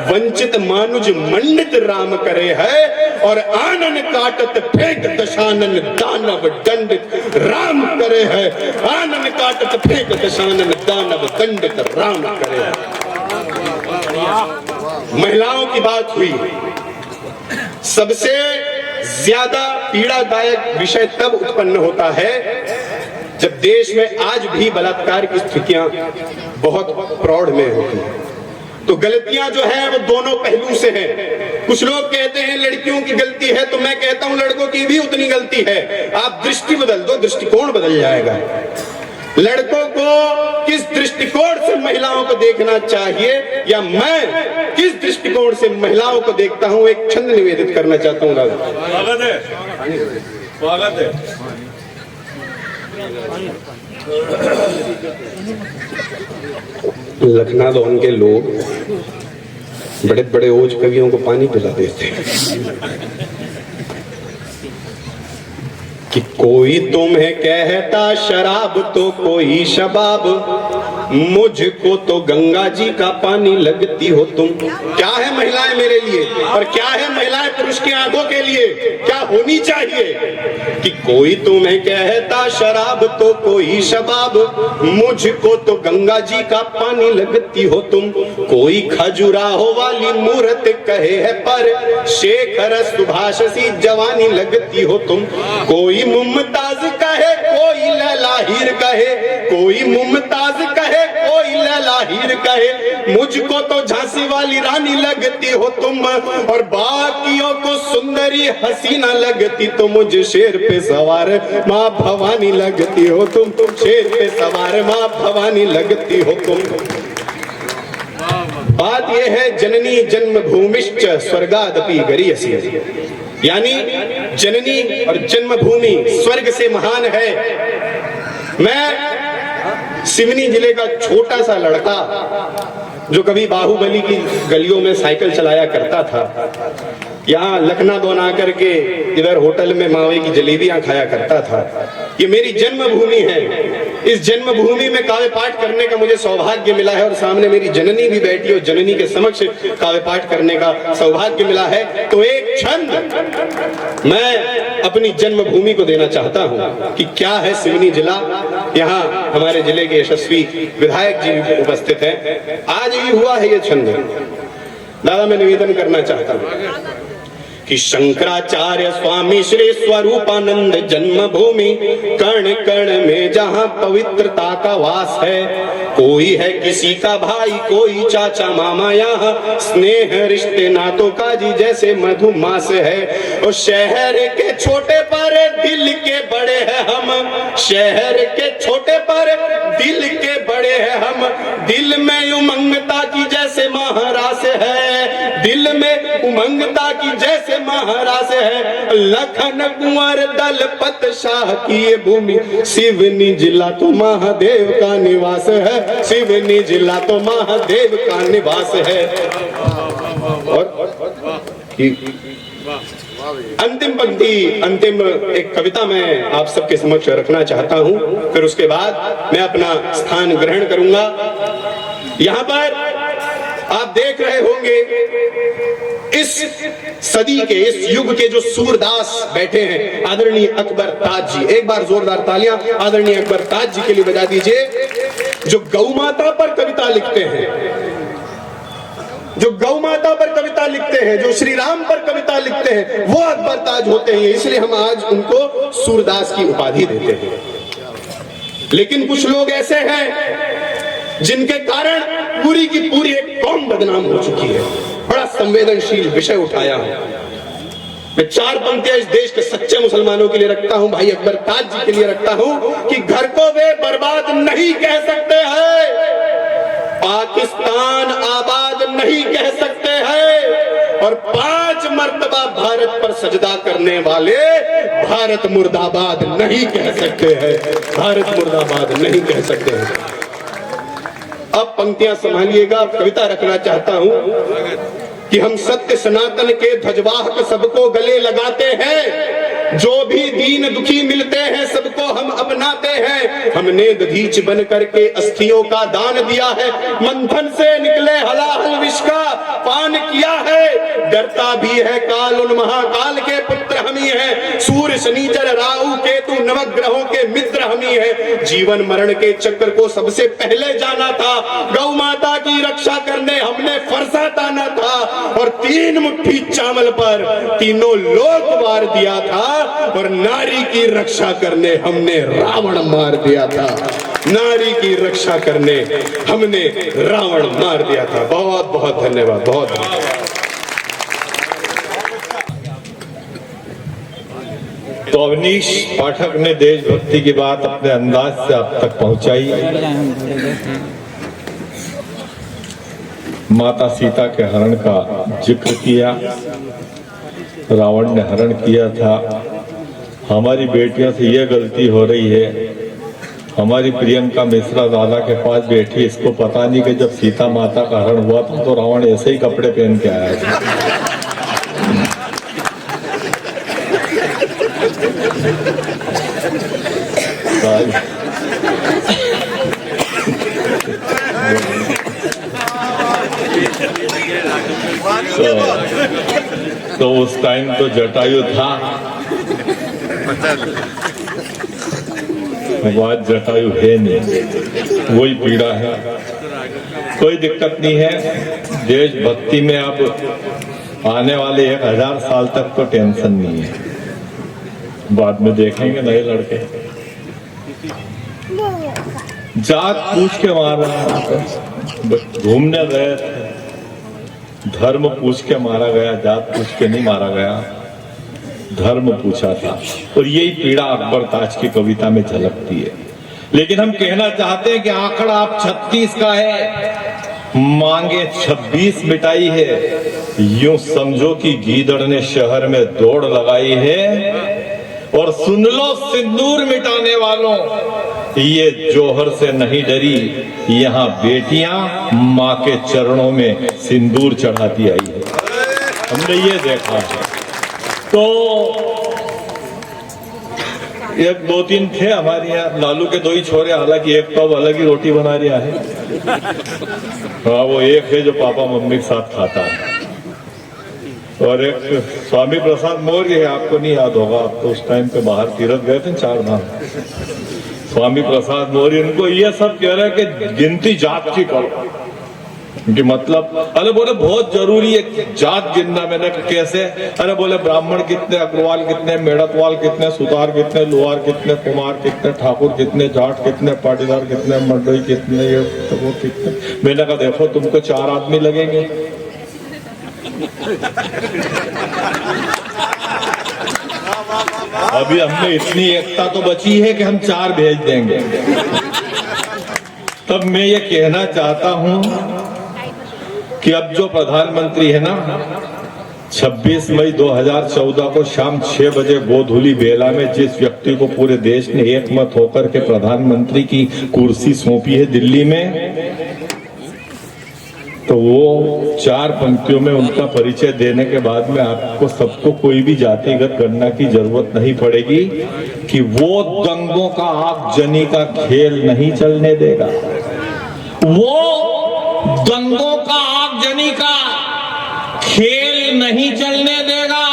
वंचित मानुज मंडित राम करे है, और आनन काटत फेंक दशानन दानव दंडित राम करे है, आनन काटत फेंक दशानन दानव दंडित राम करे है। महिलाओं की बात हुई, सबसे ज्यादा पीड़ादायक विषय तब उत्पन्न होता है जब देश में आज भी बलात्कार की स्थितियां बहुत प्रौढ़ में होती हैं। तो गलतियां जो है वो दोनों पहलू से हैं। कुछ लोग कहते हैं लड़कियों की गलती है, तो मैं कहता हूं लड़कों की भी उतनी गलती है। आप दृष्टि बदल दो, दृष्टिकोण बदल जाएगा। लड़कों को किस दृष्टिकोण से महिलाओं को देखना चाहिए, या मैं किस दृष्टिकोण से महिलाओं को देखता हूं, एक छंद निवेदित करना चाहता हूं। स्वागत है, स्वागत है। लखनऊ के लोग बड़े बड़े ओज कवियों को पानी पिला देते हैं कि कोई तुम्हें कहता शराब तो कोई शबाब, मुझको तो गंगा जी का पानी लगती हो तुम। क्या है महिलाएं मेरे लिए और क्या है महिलाएं पुरुष की आंखों के लिए, क्या होनी चाहिए? कि कोई तुम्हें कहता शराब तो कोई शबाब, मुझको तो गंगा जी का पानी लगती हो तुम। कोई खजुराहो वाली मूर्त कहे है पर शेखर सुभाष सी जवानी लगती हो तुम। कोई मुमताज कहे कोई लैला हीर कहे, कोई मुमताज कहे कोई लैला हीर कहे, मुझको तो झांसी वाली रानी लगती हो तुम, और बाकियों को सुंदरी हसीना लगती तो मुझे शेर पे सवार माँ भवानी लगती हो तुम। शेर पे सवार माँ भवानी लगती हो तुम। बात यह है जननी जन्मभूमिश्च स्वर्गादपि गरीयसी, यानी जननी और जन्मभूमि स्वर्ग से महान है। मैं सिवनी जिले का छोटा सा लड़का जो कभी बाहुबली की गलियों में साइकिल चलाया करता था, यहाँ लखनऊ आकर के इधर होटल में मावे की जलेबियां खाया करता था। ये मेरी जन्मभूमि है। इस जन्मभूमि में काव्य पाठ करने का मुझे सौभाग्य मिला है, और सामने मेरी जननी भी बैठी और जननी के समक्ष काव्य पाठ करने का सौभाग्य मिला है। तो एक छंद मैं अपनी जन्मभूमि को देना चाहता हूं कि क्या है सिवनी जिला। यहाँ हमारे जिले के यशस्वी विधायक जी भी उपस्थित हैं। आज ही हुआ है ये छंद। दादा मैं निवेदन करना चाहता हूं कि शंकराचार्य स्वामी श्री स्वरूपानंद जन्मभूमि कण कण में जहां पवित्रता का वास है। कोई है किसी का भाई कोई चाचा मामा, यहाँ स्नेह रिश्ते नातों का जी जैसे मधुमास है। और शहर के छोटे पर दिल के बड़े हैं हम, शहर के छोटे पर दिल के बड़े हैं हम। दिल में उमंगता की जैसे महारास है, दिल में उमंगता की जैसे महाराज है। लखन कुंवर दलपत शाह की ये भूमि, सिवनी जिला तो महादेव का निवास है, सिवनी जिला तो महादेव का निवास है। और अंतिम पंक्ति, अंतिम एक कविता मैं आप सबके समक्ष रखना चाहता हूं, फिर उसके बाद मैं अपना स्थान ग्रहण करूंगा। यहां पर आप देख रहे होंगे इस सदी के, इस युग के जो सूरदास बैठे हैं, आदरणीय अकबर ताज जी, एक बार जोरदार तालियां आदरणीय अकबर ताज जी के लिए बजा दीजिए, जो गौ माता पर कविता लिखते हैं, जो गौ माता पर कविता लिखते हैं, जो श्री राम पर कविता लिखते हैं, वो अकबर ताज होते हैं। इसलिए हम आज उनको सूरदास की उपाधि देते हैं। लेकिन कुछ लोग ऐसे हैं जिनके कारण पूरी की पूरी एक कौम बदनाम हो चुकी है। बड़ा संवेदनशील विषय उठाया है। मैं 4 पंक्तियां इस देश के सच्चे मुसलमानों के लिए रखता हूं, भाई अकबर ताज जी के लिए रखता हूं कि घर को वे बर्बाद नहीं कह सकते हैं, पाकिस्तान आबाद नहीं कह सकते हैं, और 5 मर्तबा भारत पर सजदा करने वाले भारत मुर्दाबाद नहीं कह सकते हैं, भारत मुर्दाबाद नहीं कह सकते हैं। अब पंक्तियां संभालिएगा, कविता रखना चाहता हूं कि हम सत्य सनातन के ध्वजवाहक सबको गले लगाते हैं, जो भी दीन दुखी मिलते हैं सबको हम अपनाते हैं। हमने दधीच बन करके अस्थियों का दान दिया है, मंथन से निकले हलाहल विष का पान किया है। डरता भी है काल उन महाकाल के पुत्र हम ही हैं, सूर्य शनिचर राहु केतु नवग्रहों के मित्र हम ही हैं। जीवन मरण के चक्र को सबसे पहले जाना था, गौ माता की रक्षा करने हमने फरसा ताना था, और 3 मुट्ठी चावल पर तीनों लोक वार दिया था, और नारी की रक्षा करने हमने रावण मार दिया था, नारी की रक्षा करने हमने रावण मार दिया था। बहुत बहुत धन्यवाद, बहुत धन्यवाद। तो अवनीश पाठक ने देशभक्ति की बात अपने अंदाज से आप तक पहुंचाई। माता सीता के हरण का जिक्र किया, रावण ने हरण किया था। हमारी बेटियों से यह गलती हो रही है, हमारी प्रियंका मिश्रा दादा के पास बैठी, इसको पता नहीं कि जब सीता माता का हरण हुआ था तो रावण ऐसे ही कपड़े पहन के आया था। तो उस टाइम तो जटायु था, बाद जटायु है नहीं, वही पीड़ा है। कोई दिक्कत नहीं है, देशभक्ति में अब आने वाले 1000 साल तक तो टेंशन नहीं है। बाद में देखेंगे नए लड़के जात पूछ के मारा, घूमने गए थे, धर्म पूछ के मारा गया, जात पूछ के नहीं मारा गया, धर्म पूछा था। और यही पीड़ा अकबर ताज की कविता में झलकती है। लेकिन हम कहना चाहते हैं कि आंकड़ा आप 36 का है, मांगे 26 मिटाई है। यूं समझो कि गीदड़ ने शहर में दौड़ लगाई है। और सुन लो सिंदूर मिटाने वालों, ये जोहर से नहीं डरी, यहाँ बेटियां माँ के चरणों में सिंदूर चढ़ाती आई है। हमने ये देखा है। तो 1-2-3 थे हमारे यहाँ, लालू के 2 ही छोरे, हालांकि एक तो अलग ही रोटी बना रहा है। हाँ, वो एक है जो पापा मम्मी के साथ खाता है, और एक स्वामी प्रसाद मौर्य है, आपको नहीं याद होगा, आप तो उस टाइम पे बाहर तीर्थ गए थे 4 धाम। स्वामी प्रसाद मौर्य इनको ये सब कह रहे हैं कि गिनती जात की करो, कि मतलब अरे बोले बहुत जरूरी है जात गिनना। मैंने कैसे? अरे बोले ब्राह्मण कितने, अग्रवाल कितने, मेड़तवाल कितने, सुतार कितने, लोहार कितने, कुमार कितने, ठाकुर कितने, जाट कितने, पाटीदार कितने, मंडोई कितने, ये तो वो कितने। मैंने कहा देखो तुमको 4 आदमी लगेंगे। अभी हमने इतनी एकता तो बची है कि हम 4 भेज देंगे। तब मैं ये कहना चाहता हूं कि अब जो प्रधानमंत्री है ना, 26 मई 2014 को शाम 6 बजे गोधूली बेला में जिस व्यक्ति को पूरे देश ने एक मत होकर के प्रधानमंत्री की कुर्सी सौंपी है दिल्ली में, तो वो 4 पंक्तियों में उनका परिचय देने के बाद में आपको सबको कोई भी जातिगत गणना की जरूरत नहीं पड़ेगी कि वो दंगों का आगजनी का खेल नहीं चलने देगा। वो दंगों का आगजनी का खेल खेल नहीं चलने देगा,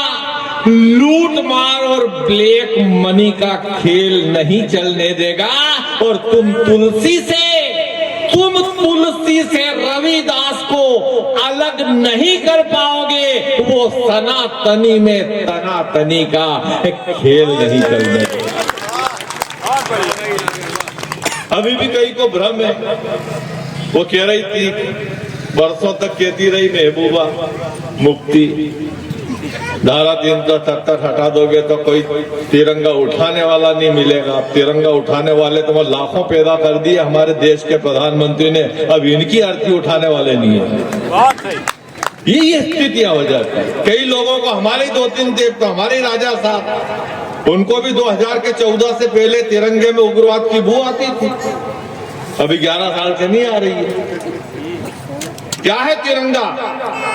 लूट मार और ब्लैक मनी का खेल नहीं चलने देगा। और तुम तुलसी से रविदास को अलग नहीं कर पाओगे, वो सनातनी में तनातनी का खेल नहीं चलने देगा। अभी भी कई को भ्रम है। वो कह रही थी, बरसों तक कहती रही महबूबा मुफ्ती, धारा 377 हटा दोगे तो कोई तिरंगा उठाने वाला नहीं मिलेगा। अब तिरंगा उठाने वाले तो वो लाखों पैदा कर दिए हमारे देश के प्रधानमंत्री ने, अब इनकी अर्थी उठाने वाले नहीं है। ये स्थितियां हो जाती है। कई लोगों को हमारे 2-3 देवता, हमारे राजा साहब, उनको भी 2014 से पहले तिरंगे में उग्रवाद की बू आती थी, अभी 11 साल से नहीं आ रही है। क्या है तिरंगा?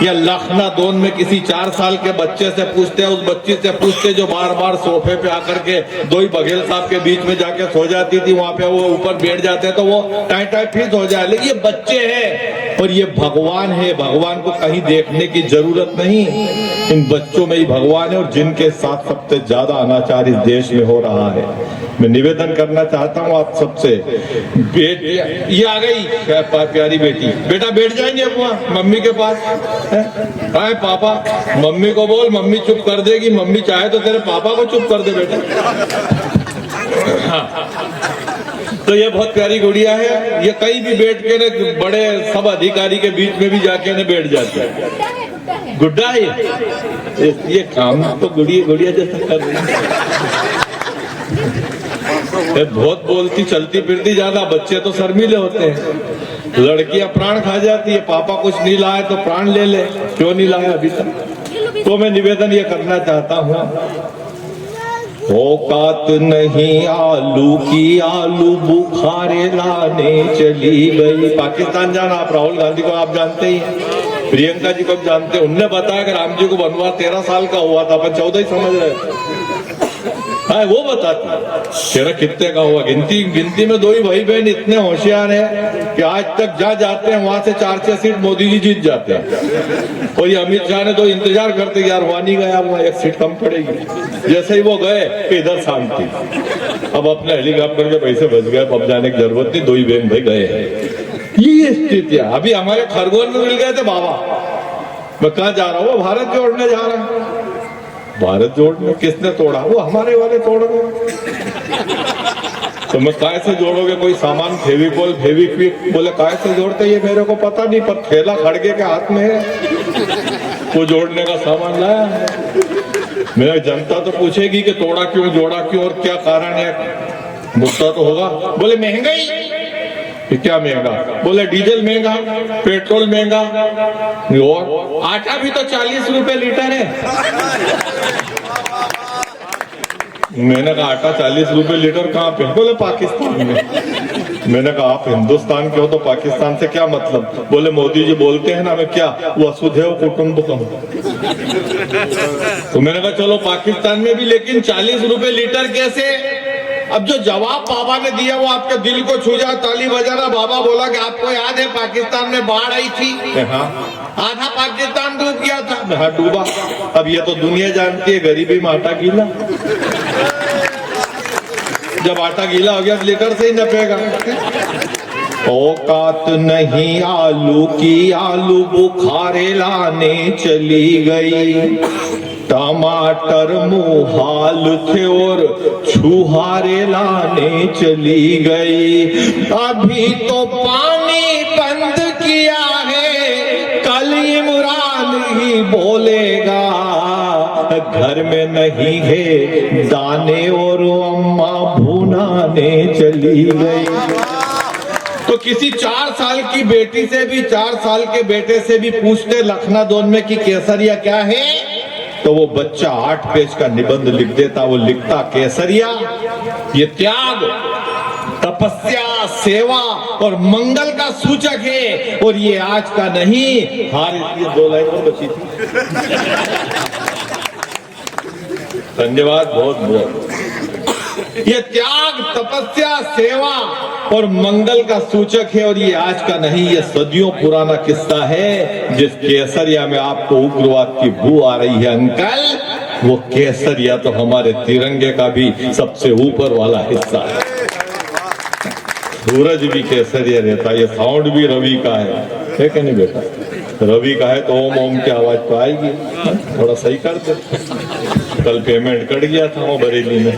या लखनादोन में किसी 4 साल के बच्चे से पूछते हैं, उस बच्ची से पूछते जो बार बार सोफे पे आकर के दो ही बघेल साहब के बीच में जाके सो जाती थी, वहां पे वो ऊपर बैठ जाते तो वो टाई फिट हो जाए। लेकिन ये बच्चे हैं और ये भगवान है, भगवान को कहीं देखने की जरूरत नहीं, इन बच्चों में ही भगवान है। और जिनके साथ सबसे ज्यादा अनाचार इस देश में हो रहा है, मैं निवेदन करना चाहता हूँ आप सबसे। ये आ गई प्यारी बेटी, बेटा बैठ जाएंगे अब वहाँ मम्मी के पास। आए पापा, मम्मी को बोल, मम्मी चुप कर देगी, मम्मी चाहे तो तेरे पापा को चुप कर दे बेटा। हाँ। तो ये बहुत प्यारी गुड़िया है, ये कहीं भी बैठ के न बड़े सब अधिकारी के बीच में भी जाके न बैठ जाते हैं। गुड्डा है ये काम तो गुड़िया जैसा कर रही है। बहुत बोलती चलती फिरती ज्यादा, बच्चे तो शर्मीले होते हैं। लड़कियां प्राण खा जाती है, पापा कुछ नहीं लाए तो प्राण ले ले, क्यों नहीं लाया अभी तक। तो मैं निवेदन ये करना चाहता हूँ, औकात नहीं आलू की, आलू बुखारे लाने चली गई। पाकिस्तान जाना, आप राहुल गांधी को आप जानते ही, प्रियंका जी को भी जानते हैं। उनने बताया कि राम जी को वनवास 13 साल का हुआ था, अपन 14 ही समझ रहे। हाँ, वो बताती तेरा कितने का हुआ। गिनती में 2 ही भाई बहन इतने होशियार हैं कि आज तक जहाँ जाते हैं वहां से 4-6 सीट मोदी जी जीत जाते हैं। और ये अमित शाह ने तो इंतजार करते यार वहां नहीं गया, वहां 1 सीट कम पड़ेगी। जैसे ही वो गए कि इधर शांति, अब अपने हेलीकॉप्टर के पैसे बच गए, अब जाने की जरूरत नहीं, 2 ही बहन भाई गए हैं। ये स्थितियां अभी हमारे खरगोन में मिल गए थे। बाबा मैं कहाँ जा रहा हूँ? भारत जोड़ने जा रहा हूँ। भारत जोड़ने किसने तोड़ा? वो हमारे वाले तोड़ गए। तो मैं काय से जोड़ोगे? कोई सामान फेविकोल फेविक्विक, बोले काय से जोड़ते ये मेरे को पता नहीं, पर थैला खड़गे के हाथ में है, वो जोड़ने का सामान लाया है। मेरा जनता तो पूछेगी कि तोड़ा क्यों, जोड़ा क्यों और क्या कारण है, मुद्दा तो होगा। बोले महंगाई। क्या महंगा? बोले डीजल महंगा, पेट्रोल महंगा, और आटा भी तो 40 रुपए लीटर है। मैंने कहा आटा 40 रुपए लीटर कहाँ पे? बोले पाकिस्तान में। मैंने कहा आप हिंदुस्तान के हो तो पाकिस्तान से क्या मतलब? बोले मोदी जी बोलते हैं ना, मैं क्या वसुधैव कुटुंबकम। तो मैंने कहा चलो पाकिस्तान में भी, लेकिन 40 रुपए लीटर कैसे? अब जो जवाब बाबा ने दिया वो आपके दिल को छू जा, ताली बजाना। बाबा बोला कि आपको याद है पाकिस्तान में बाढ़ आई थी? हाँ। आधा पाकिस्तान डूब गया था। हाँ डूबा। अब ये तो दुनिया जानती है, गरीबी में आटा गीला। जब आटा गीला हो गया तो लीटर से ही नपेगा। औकात नहीं आलू की, आलू बुखारे लाने चली गई। टमाटर मुहाल थे और छुहारे लाने चली गई। अभी तो पानी बंद किया है, कल इमरान ही बोलेगा। घर में नहीं है दाने और अम्मा भुनाने चली गई। तो किसी 4 साल की बेटी से भी, 4 साल के बेटे से भी पूछते लखनादौन में कि केसरिया क्या है, तो वो बच्चा 8 पेज का निबंध लिख देता। वो लिखता केसरिया ये त्याग, तपस्या, सेवा और मंगल का सूचक है, और ये आज का नहीं। हार इसलिए 2 लाइन और बची थी। धन्यवाद बहुत बहुत। ये त्याग, तपस्या, सेवा और मंगल का सूचक है। और ये आज का नहीं, ये सदियों पुराना किस्सा है। जिस केसरिया में आपको उग्रवाद की बू आ रही है अंकल, वो केसरिया तो हमारे तिरंगे का भी सबसे ऊपर वाला हिस्सा है। सूरज भी केसरिया रहता है, ये साउंड भी रवि का है कि नहीं बेटा? रवि का है तो ओम ओम की आवाज तो आएगी। थोड़ा सही कर दे। कल पेमेंट कट गया था वो बरेली में,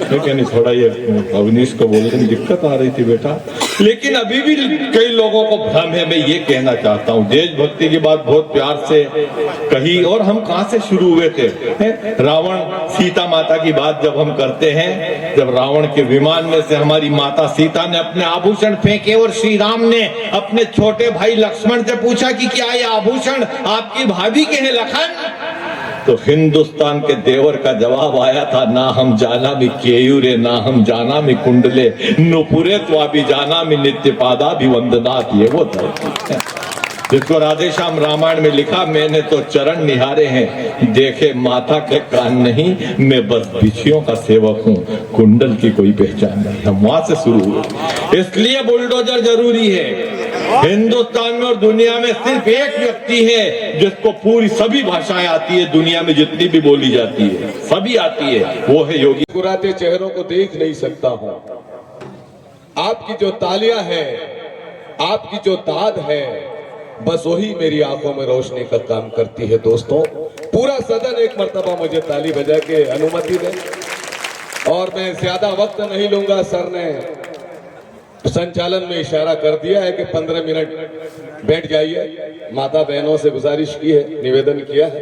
ठीक है नहीं? थोड़ा ये अवनीश को बोलने में दिक्कत आ रही थी बेटा, लेकिन अभी भी कई लोगों को भ्रम है। मैं ये कहना चाहता हूँ, देशभक्ति की बात बहुत प्यार से कही। और हम कहाँ से शुरू हुए थे? रावण सीता माता की बात जब हम करते हैं, जब रावण के विमान में से हमारी माता सीता ने अपने आभूषण फेंके और श्री राम ने अपने छोटे भाई लक्ष्मण से पूछा कि क्या ये आभूषण आपकी भाभी के हैं लखन? तो हिंदुस्तान के देवर का जवाब आया था, ना हम जाना भी केयूरे, ना हम जाना भी कुंडले, नुपुरे त्वाभि जाना भी नित्य पादा भी वंदनाथ। ये वो था जिसको राधेश्याम रामायण में लिखा, मैंने तो चरण निहारे हैं, देखे माता के कान नहीं, मैं बस बिछियों का सेवक हूँ, कुंडल की कोई पहचान नहीं। हम वहां से शुरू हुए। इसलिए बुलडोजर जरूरी है। हिंदुस्तान में और दुनिया में सिर्फ एक व्यक्ति है जिसको पूरी सभी भाषाएं आती है, दुनिया में जितनी भी बोली जाती है सभी आती है, वो है योगी। मुस्कुराते चेहरों को देख नहीं सकता हूं, आपकी जो तालियां हैं, आपकी जो दाद है, बस वही मेरी आंखों में रोशनी का काम करती है। दोस्तों, पूरा सदन एक मर्तबा मुझे ताली बजा के अनुमति दे। और मैं ज्यादा वक्त नहीं लूंगा। सर ने संचालन में इशारा कर दिया है कि 15 मिनट बैठ जाइए। माता बहनों से गुजारिश की है, निवेदन किया है,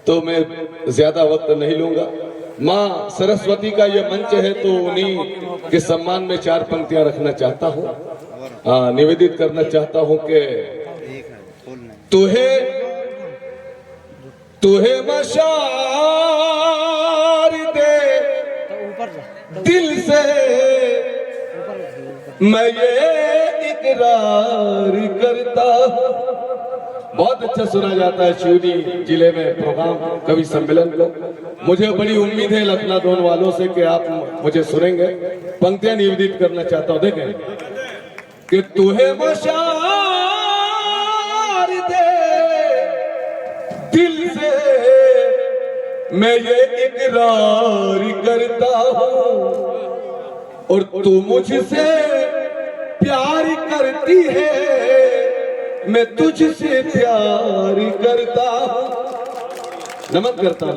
तो मैं ज्यादा वक्त नहीं लूंगा। माँ सरस्वती का ये मंच है, तो उन्हीं के सम्मान में 4 पंक्तियां रखना चाहता हूँ। निवेदित करना चाहता हूँ कि तुहे मशार दे दिल से मैं ये इकरार करता हूँ। बहुत अच्छा सुना जाता है शिवनी जिले में प्रोग्राम कवि सम्मेलन को। मुझे बड़ी उम्मीद है लखनऊ वालों से कि आप मुझे सुनेंगे। पंक्तियां निवेदित करना चाहता हूँ। देखें कि तुहे मशार दे दिल से मैं ये इकरार करता हूँ, और तू मुझसे प्यार करती है, मैं तुझसे प्यार करता हूँ। नमन करता हूँ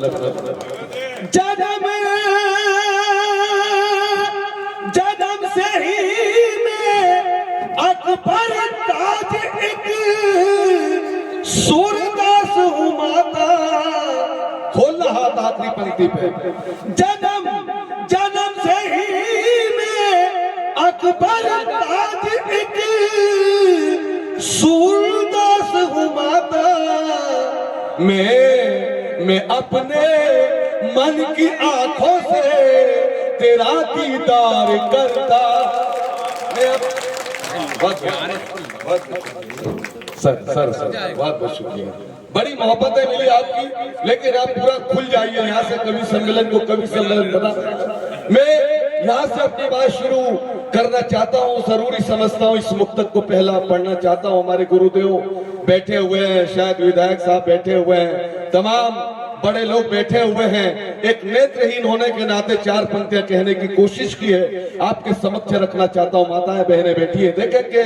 जन्म से ही मैं अकबर ताज एक सूरदास हूँ माता। खोलना हाथ आखिरी पंक्ति पे। जन्म से ही मैं अकबर ताज एक सूरदास हूँ माता। मैं अपने मन की आंखों से तेरा दीदार करता। सर बहुत बहुत शुक्रिया। बड़ी मोहब्बतें मिली आपकी, लेकिन आप पूरा खुल जाइए यहाँ से। कवि सम्मेलन को कवि सम्मेलन बना। मैं यहाँ से अपनी बात शुरू करना चाहता हूँ। जरूरी समझता हूँ इस मुक्तक को पहला पढ़ना चाहता हूँ। हमारे गुरुदेव बैठे हुए हैं, शायद विधायक साहब बैठे हुए हैं, तमाम बड़े लोग बैठे हुए हैं। एक नेत्रहीन होने के नाते 4 पंक्तियां कहने की कोशिश की है, आपके समक्ष रखना चाहता हूँ। माताएं बहनें बैठी है। देखें कि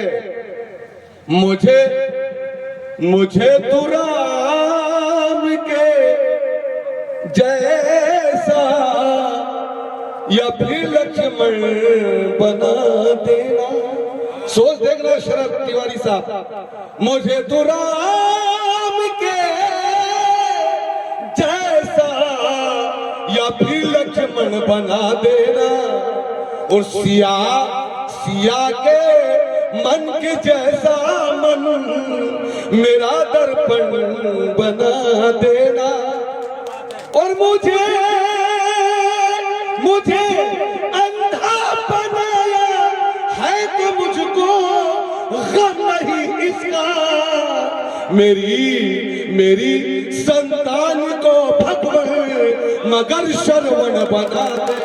मुझे तू राम के जैसा या फिर लक्ष्मण बना देना। सोच देखना शरद तिवारी साहब। मुझे तू राम के जैसा या फिर लक्ष्मण बना देना, और सिया के मन के जैसा मन मेरा दर्पण बना देना। और मुझे अंधा बनाया है तो मुझको गम नहीं इसका। मेरी संतान को भगवान मगर शरवण बना दे।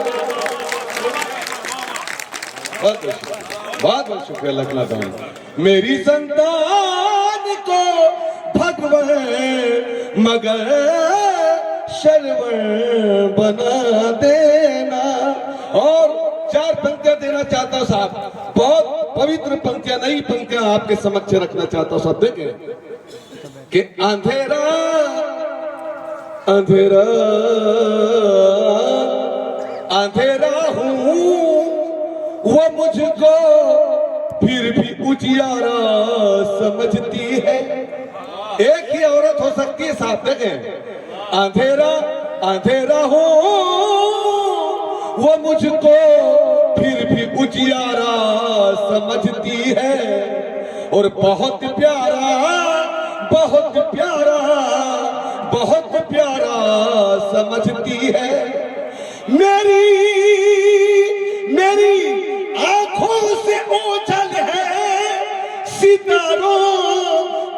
बहुत बहुत शुक्रिया लखनऊ। मेरी संतान को भगवान मगर शरवण बना देना। और 4 पंक्तियां देना चाहता हूं साहब, बहुत पवित्र पंक्तियां, नई पंक्तियां आपके समक्ष रखना चाहता हूं साहब। देखें कि अंधेरा अंधेरा अंधेरा हूं वो मुझको फिर भी उजियारा समझती है। एक ही औरत हो सकती है साहब। देखें अंधेरा अंधेरा हो वो मुझको फिर भी उजियारा समझती है। और बहुत प्यारा बहुत प्यारा बहुत प्यारा समझती है। मेरी मेरी आंखों से ओझल है सितारों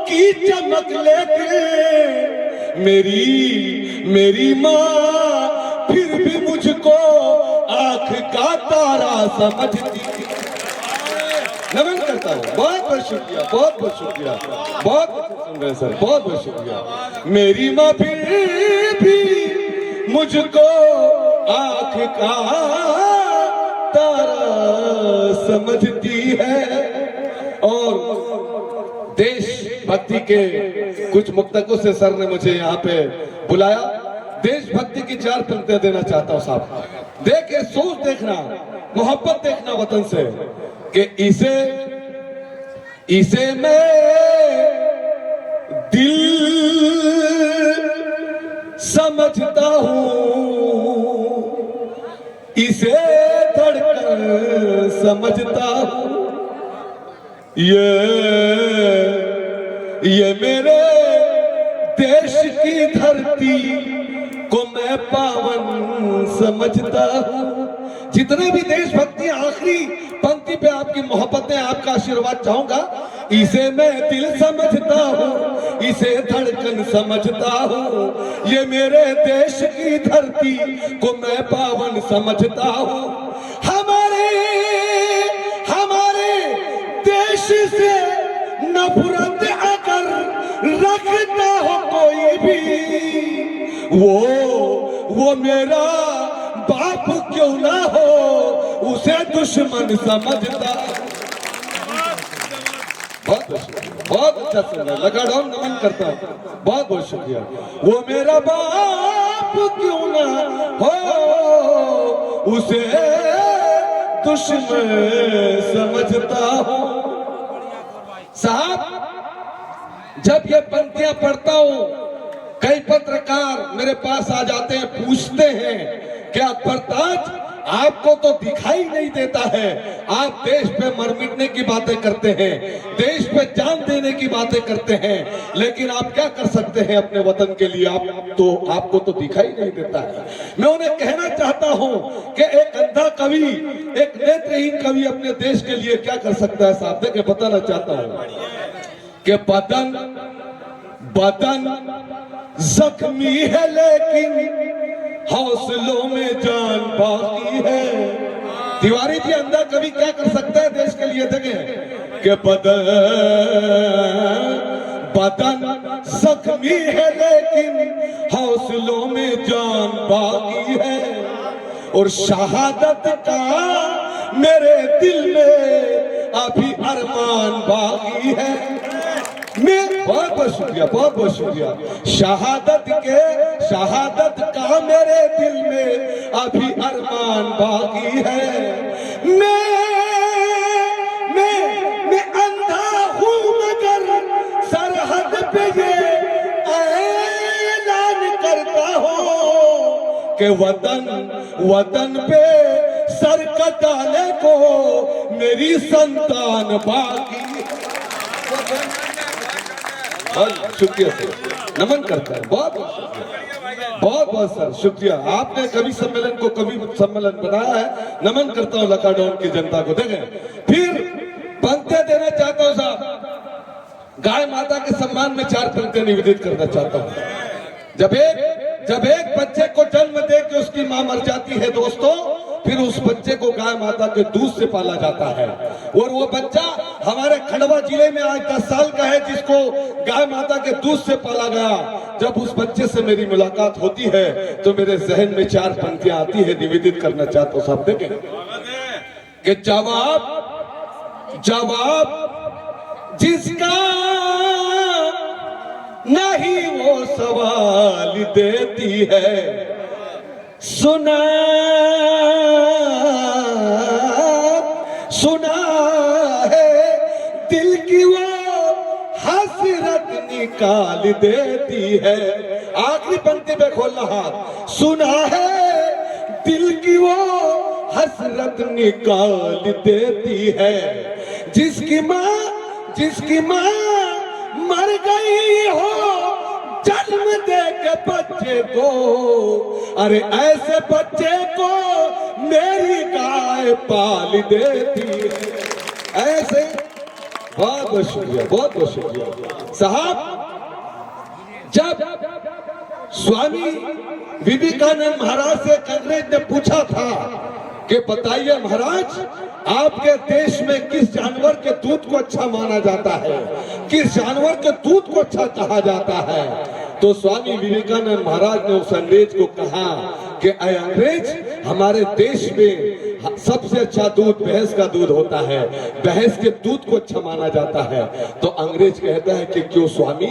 की चमक लेके। मेरी माँ फिर भी मुझको आंख का तारा समझती है। नमन करता हूँ, बहुत बहुत शुक्रिया, बहुत बहुत शुक्रिया, बहुत सुन रहे सर, बहुत बहुत शुक्रिया। मेरी माँ फिर भी मुझको आंख का तारा समझती है। और देशभक्ति के कुछ मुक्तकों से सर ने मुझे यहाँ पे बुलाया। देशभक्ति की 4 पंक्तियां देना चाहता हूँ साहब। देखे सोच देखना, मोहब्बत देखना वतन से, कि इसे मैं दिल समझता हूँ, इसे धड़कन समझता हूँ। ये मेरे देश की धरती को मैं पावन समझता हूँ। जितने भी देशभक्ति, आखिरी पंक्ति पे आपकी मोहब्बतें, आपका आशीर्वाद चाहूंगा। इसे मैं दिल समझता हूँ, इसे धड़कन समझता हूँ। ये मेरे देश की धरती को मैं पावन समझता हूँ। हमारे देश से नफरत अगर रखता हो कोई भी, वो मेरा बाप क्यों ना हो, उसे दुश्मन समझता। बहुत अच्छा सुना, लगा डाउन, नमन करता हूं, बहुत बहुत शुक्रिया। वो मेरा बाप क्यों ना हो, उसे दुश्मन समझता हूं। साहब जब ये पंक्तियां पढ़ता हूं, कई पत्रकार मेरे पास आ जाते हैं, पूछते हैं क्या अकबर आपको तो दिखाई नहीं देता है, आप देश पे मर मिटने की बातें करते हैं, देश पे जान देने की बातें करते हैं, लेकिन आप क्या कर सकते हैं अपने वतन के लिए, आपको तो दिखाई नहीं देता है। मैं उन्हें कहना चाहता हूं कि एक अंधा कवि, एक नेत्रहीन कवि अपने देश के लिए क्या कर सकता है साहब, देखे बताना चाहता हूं कि बदन जख्मी है लेकिन हौसलों में जान बाकी है। तिवारी जी अंधा कवि क्या कर सकता है देश के लिए, देखें कि बदन जख्मी है लेकिन हौसलों में जान बाकी है। और शहादत का मेरे दिल में अभी अरमान बाकी है। मैं बहुत बहुत शुक्रिया, बहुत बहुत शुक्रिया। शहादत का मेरे दिल में अभी अरमान बाकी है। मैं अंधा हूँ मगर सरहद पे ये ऐलान करता हूँ कि वतन पे सर कटाने को मेरी संतान बाकी। शुक्रिया सर, नमन करता है, बहुत बहुत सर शुक्रिया। आपने कवि सम्मेलन को कवि सम्मेलन बनाया है, नमन करता हूँ लकाडोन की जनता को। देखें फिर पंक्तियां देना चाहता हूँ साहब, गाय माता के सम्मान में 4 पंक्तियां निवेदित करना चाहता हूँ। जब एक जब एक बच्चे को जन्म दे के उसकी मां मर जाती है दोस्तों, फिर उस बच्चे को गाय माता के दूध से पाला जाता है। और वो बच्चा हमारे खंडवा जिले में आज 10 साल का है, जिसको गाय माता के दूध से पाला गया। जब उस बच्चे से मेरी मुलाकात होती है तो मेरे जहन में 4 पंक्तियां आती है, निवेदित करना चाहता हूं। साहब देखें कि जवाब जिसका नहीं वो सवाल देती है, सुना है दिल की वो हसरत निकाल देती है। आखिरी पंक्ति पे खोलना हाथ, सुना है दिल की वो हसरत निकाल देती है। जिसकी माँ मर गई हो जन्म दे के बच्चे को, अरे ऐसे बच्चे को मेरी गाय पाल देती है। ऐसे बहुत बहुत शुक्रिया, बहुत बहुत शुक्रिया साहब। जब स्वामी विवेकानंद महाराज से अंग्रेज ने पूछा था कि बताइए महाराज, आपके देश में किस जानवर के दूध को अच्छा माना जाता है, किस जानवर के दूध को अच्छा कहा जाता है, तो स्वामी विवेकानंद महाराज ने उस अंग्रेज को कहा कि अय अंग्रेज, हमारे देश में सबसे अच्छा दूध भैंस का दूध होता है, भैंस के दूध को अच्छा माना जाता है। तो अंग्रेज कहता है कि क्यों स्वामी,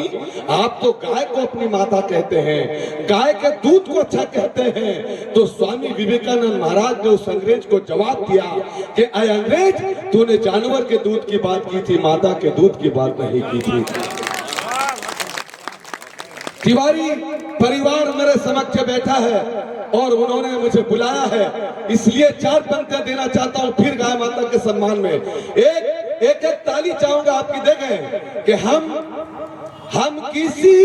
आप तो गाय को अपनी माता कहते हैं, गाय के दूध को अच्छा कहते हैं। तो स्वामी विवेकानंद महाराज ने उस अंग्रेज को जवाब दिया कि अय अंग्रेज, तूने जानवर के दूध की बात की थी, माता के दूध की बात नहीं की थी। तिवारी परिवार मेरे समक्ष बैठा है और उन्होंने मुझे बुलाया है, इसलिए 4 पंक्तियां देना चाहता हूं फिर गाय माता के सम्मान में। एक ताली चाहूंगा आपकी। देखें कि हम किसी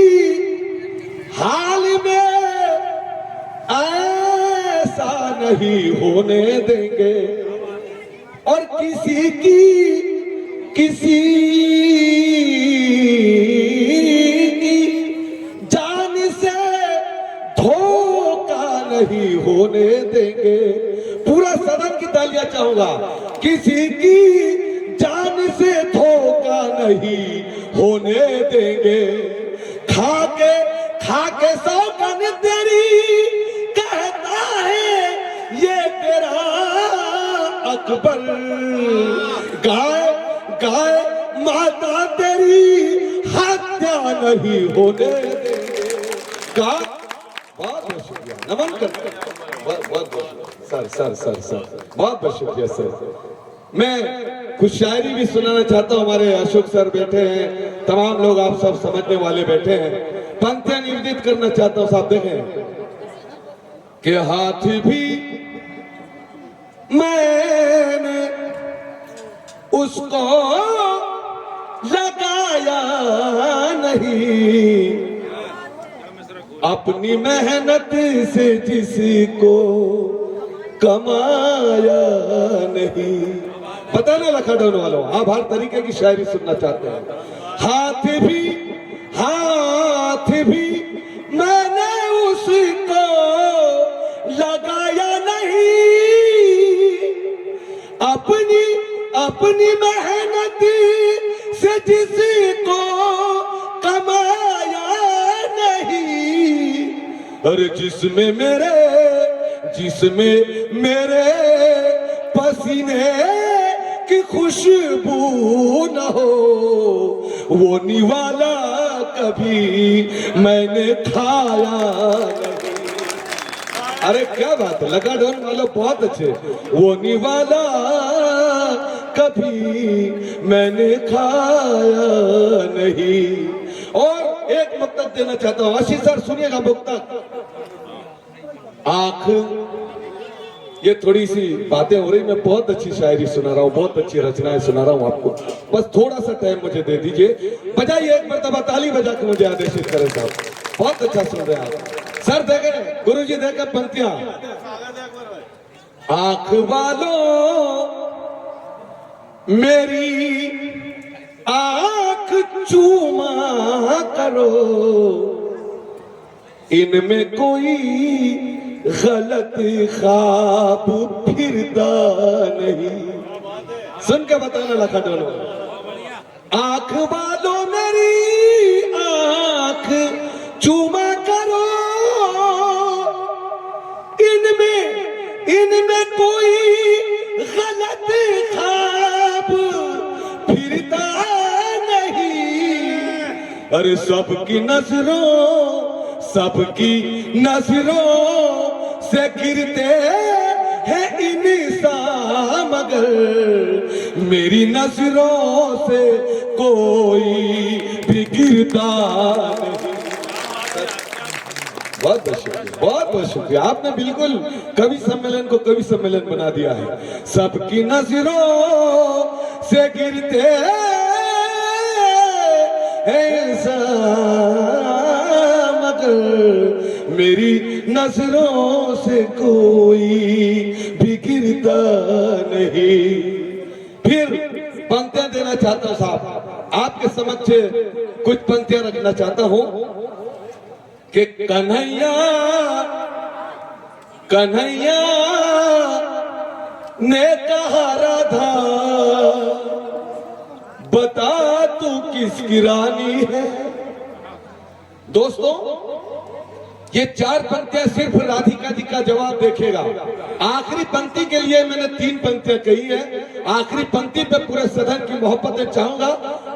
हाल में ऐसा नहीं होने देंगे और किसी जान से धोखा नहीं होने देंगे। पूरा सदन की तालियां चाहूंगा। किसी की जान से धोखा नहीं होने देंगे। खाके सौगन तेरी कहता है ये तेरा अकबर। गाय माता तेरी हत्या नहीं होने देंगे। बहुत बहुत शुक्रिया, नमन करते हैं। बहुत सर बहुत बहुत शुक्रिया सर। मैं कुछ शायरी भी सुनाना चाहता हूँ। हमारे अशोक सर बैठे हैं, तमाम लोग आप सब समझने वाले बैठे हैं। पंक्तियां निवेदित करना चाहता हूँ। साहब देखें कि हाथ भी मैंने उसको लगाया नहीं, अपनी मेहनत से जिसको कमाया नहीं। पता ना लखा डाउन वालों, आप हर तरीके की शायरी सुनना चाहते हैं। हाथ भी मैंने उसको लगाया नहीं, अपनी मेहनत से जिसको कमाया नहीं। और जिसमें मेरे पसीने की खुशबू न हो, वो निवाला कभी मैंने खाया नहीं। अरे क्या बात है, लगा डोन वालों बहुत अच्छे। वो निवाला कभी मैंने खाया नहीं। और एक मुक्तक देना चाहता हूं, आशीष सर सुनिएगा मुक्तक। आंख, ये थोड़ी सी बातें हो रही, मैं बहुत अच्छी शायरी सुना रहा हूँ, बहुत अच्छी रचनाएं सुना रहा हूँ आपको। बस थोड़ा सा टाइम मुझे दे दीजिए। बजाइए एक मरतबा, ताली बजा के मुझे आदेशित करें साहब। बहुत अच्छा सुन रहे हैं आप सर। देखे गुरुजी, देखे पंक्तियां। आंख वालों मेरी आंख चूमा करो, इनमें कोई गलत ख्वाब फिरता नहीं। सुन के बताना लखा डोलो। आंख वालों मेरी आंख चूमा करो, इनमें कोई गलत ख्वाब फिरता नहीं। अरे सबकी नजरों से गिरते हैं इंसान, मगर मेरी नजरों से कोई भी गिरता नहीं। बहुत बहुत शुक्रिया। आपने बिल्कुल कवि सम्मेलन को कवि सम्मेलन बना दिया है। सबकी नजरों से गिरते हैं इंसान, मगर मेरी नजरों से कोई भी गिरता नहीं। फिर पंक्तियां देना चाहता हूं साहब, आपके समक्ष कुछ पंक्तियां रखना चाहता हूं कि कन्हैया ने कहा राधा बता तू किसकी रानी है। दोस्तों, ये 4 पंक्तियां सिर्फ राधिका जी का जवाब देखेगा। आखिरी पंक्ति के लिए मैंने 3 पंक्तियां कही है। आखिरी पंक्ति पे पूरे सदन की मोहब्बतें चाहूंगा।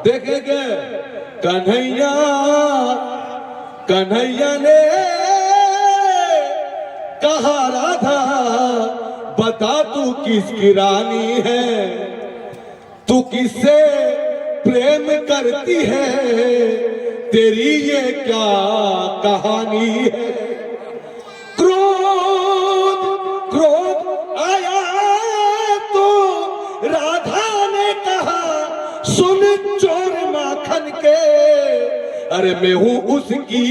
देखेंगे कन्हैया ने कहा राधा बता तू किसकी रानी है, तू किससे प्रेम करती है, तेरी ये क्या कहानी है। क्रोध आया तो राधा ने कहा सुन चोर माखन के, अरे मैं हूं उसकी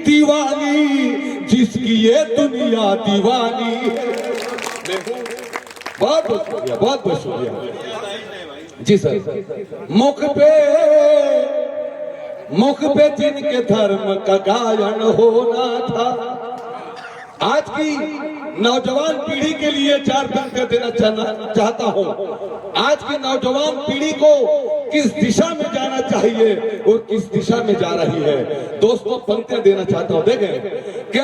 दीवानी जिसकी ये दुनिया दीवानी है। मैं हूं। बहुत बहुत शुक्रिया जी सर। मुख पे जिनके धर्म का गायन होना था। आज की नौजवान पीढ़ी के लिए 4 पंक्तियां देना चाहता हूं। आज की नौजवान पीढ़ी को किस दिशा में जाना चाहिए और किस दिशा में जा रही है, दोस्तों पंक्तियां देना चाहता हूं। देखें कि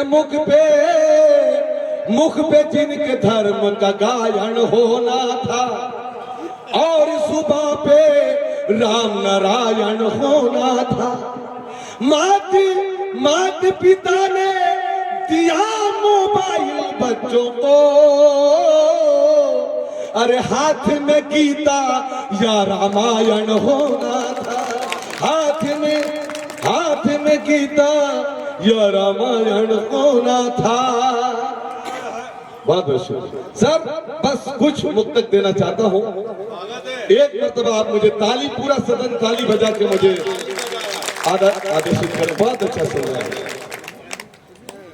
मुख पे जिनके धर्म का गायन होना था और सुबह पे राम नारायण होना था। मात पिता ने दिया मोबाइल बच्चों को, अरे हाथ में गीता या रामायण होना था। हाथ में गीता या रामायण होना था। बहुत शुक्रिया सर। बस कुछ मुक्तक देना चाहता हूं। एक मरतबा आप मुझे ताली, पूरा सदन ताली बजा के मुझे आदेशित करें। बहुत अच्छा सुन रहा है।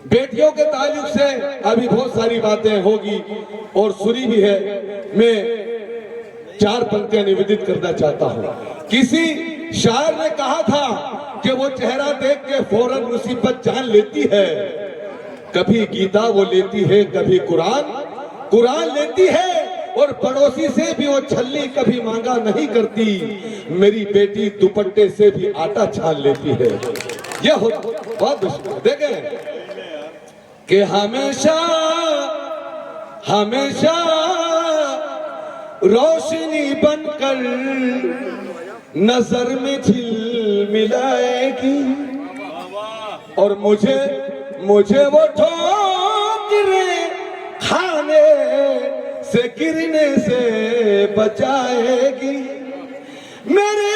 बेटियों के ताल्लुक से अभी बहुत सारी बातें होगी और सुनी भी है। मैं 4 पंक्तियां निवेदित करना चाहता हूं। किसी शायर ने कहा था कि वो चेहरा देख के फौरन मुसीबत जान लेती है। कभी गीता वो लेती है, कभी कुरान लेती है, और पड़ोसी से भी वो छल्ली कभी मांगा नहीं करती। मेरी बेटी दुपट्टे से भी आटा छान लेती है। यह बहुत मुश्किल। देखें कि हमेशा रोशनी बनकर नजर में झिलमिलाएगी, और मुझे वो ठोकरें खाने से गिरने से बचाएगी। मेरे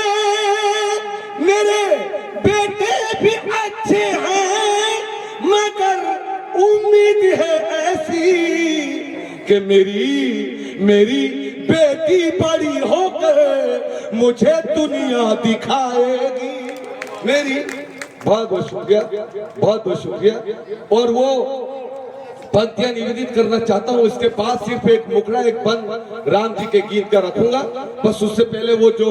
बेटे भी अच्छे हैं, मगर उम्मीद है ऐसी कि मेरी बेटी बड़ी होकर मुझे दुनिया दिखाएगी। मेरी बहुत बहुत शुक्रिया। और वो पंक्तियां निवेदित करना चाहता हूं। इसके बाद सिर्फ एक मुखड़ा, एक बंद राम जी के गीत का रखूंगा। बस उससे पहले वो जो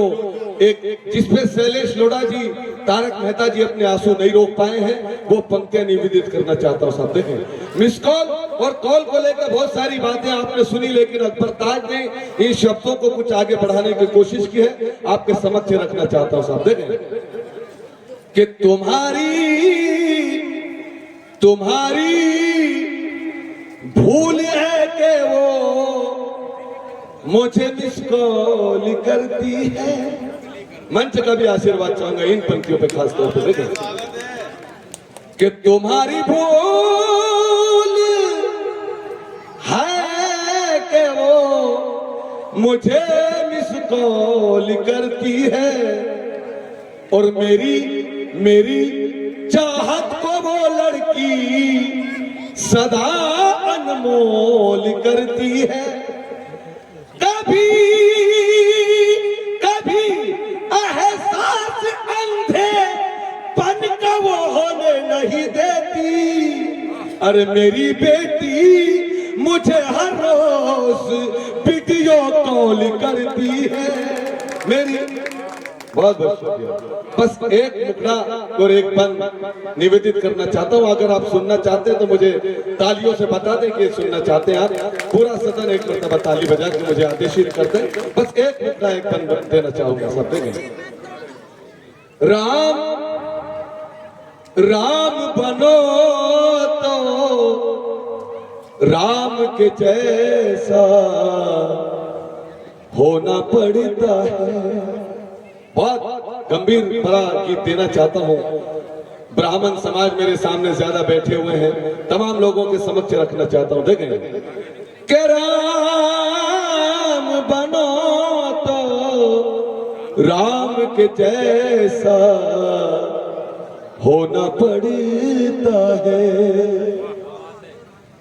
एक जिसपे शैलेश लोढ़ा जी तारक मेहता जी अपने आंसू नहीं रोक पाए हैं, वो पंक्तियां निवेदित करना चाहता हूं। साहब देखें, मिस कॉल और कॉल को लेकर बहुत सारी बातें आपने सुनी, लेकिन अकबर ताज ने इन शब्दों को कुछ आगे बढ़ाने की कोशिश की है, आपके समक्ष रखना चाहता हूं। साहब देखें कि तुम्हारी भूल है कि वो मुझे मिस कॉल करती है। मंच का भी आशीर्वाद चाहूंगा इन पंक्तियों पे खास तौर पर देखें कि तुम्हारी भूल है कि वो मुझे मिस कॉल करती है, और मेरी चाहत को वो लड़की सदा अनमोल करती है। कभी एहसास अंधे पन का वो होने नहीं देती। अरे मेरी बेटी मुझे हर रोज वीडियो कॉल करती है। मेरी बहुत बहुत शुक्रिया। बस एक मुखड़ा और एक पन निवेदित करना चाहता हूं। अगर आप सुनना चाहते हैं तो मुझे तालियों से बता दें कि सुनना चाहते हैं आप। पूरा सदन एक मरतबा ताली बजा के मुझे आदेशित करते हैं। बस एक मुखड़ा एक पन देना चाहूंगा। सब देखें, राम राम बनो तो राम के जैसा होना पड़ता है। बहुत गंभीर बड़ा गीत देना चाहता हूं। ब्राह्मण समाज मेरे सामने ज्यादा बैठे हुए हैं, तमाम लोगों के समक्ष रखना चाहता हूं। देखें कि राम बनो तो राम के जैसा होना पड़ता है।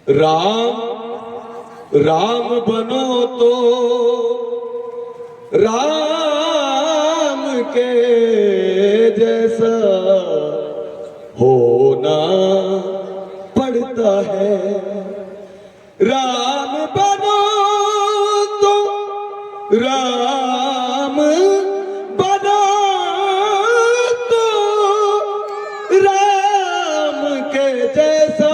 राम बनो तो राम के जैसा होना पड़ता है। राम बनो तो राम बनो तो राम के जैसा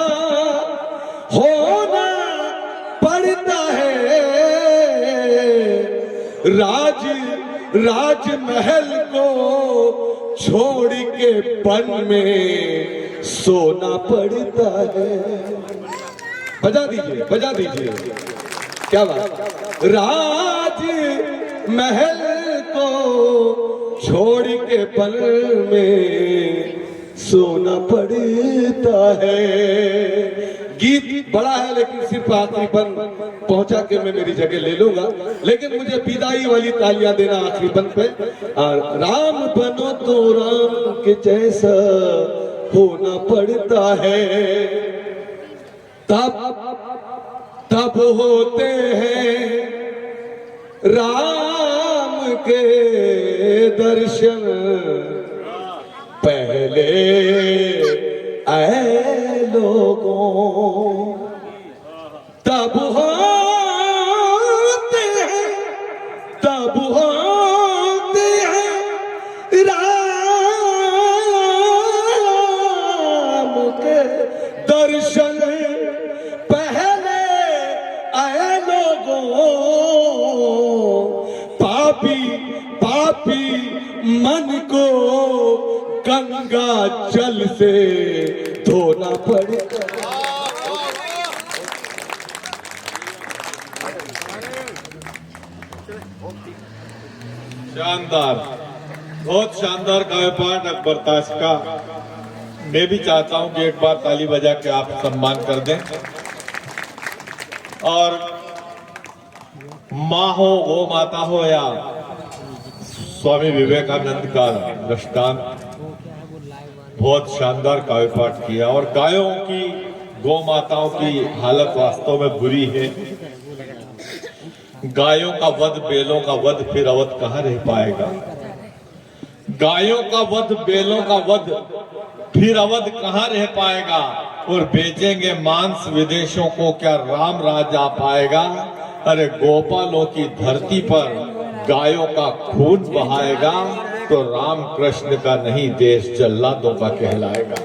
होना पड़ता है। राजमहल को छोड़ के वन में सोना पड़ता है। बजा दीजिए क्या बात। राजमहल को छोड़ के वन में सोना पड़ता है। गीत बड़ा है लेकिन सिर्फ आखिरी पन पहुंचा के मैं मेरी जगह ले लूंगा, लेकिन मुझे विदाई वाली तालियां देना आखिरी पन पे। राम बनो तो राम के जैसा होना पड़ता है। तब होते हैं राम के दर्शन, पहले आए लोगों तब होते हैं राम के दर्शन, पहले आए लोगों। पापी मन को गंगा जल से धोना पड़ेगा। शानदार, बहुत शानदार काव्य पाठ अकबर ताज का। मैं भी चाहता हूं कि एक बार ताली बजा के आप सम्मान कर दें। और माँ हो, गो माता हो, या स्वामी विवेकानंद का दृष्टांत, बहुत शानदार काव्य पाठ किया। और गायों की, गौ माताओं की हालत वास्तव में बुरी है। गायों का वध, बैलों का वध, फिर अवध कहाँ रह पाएगा। गायों का वध, बैलों का वध, फिर अवध कहाँ रह पाएगा। और बेचेंगे मांस विदेशों को, क्या राम राज आ पाएगा। अरे गोपालों की धरती पर गायों का खून बहाएगा तो राम कृष्ण का नहीं, देश जल्लादों का कहलाएगा।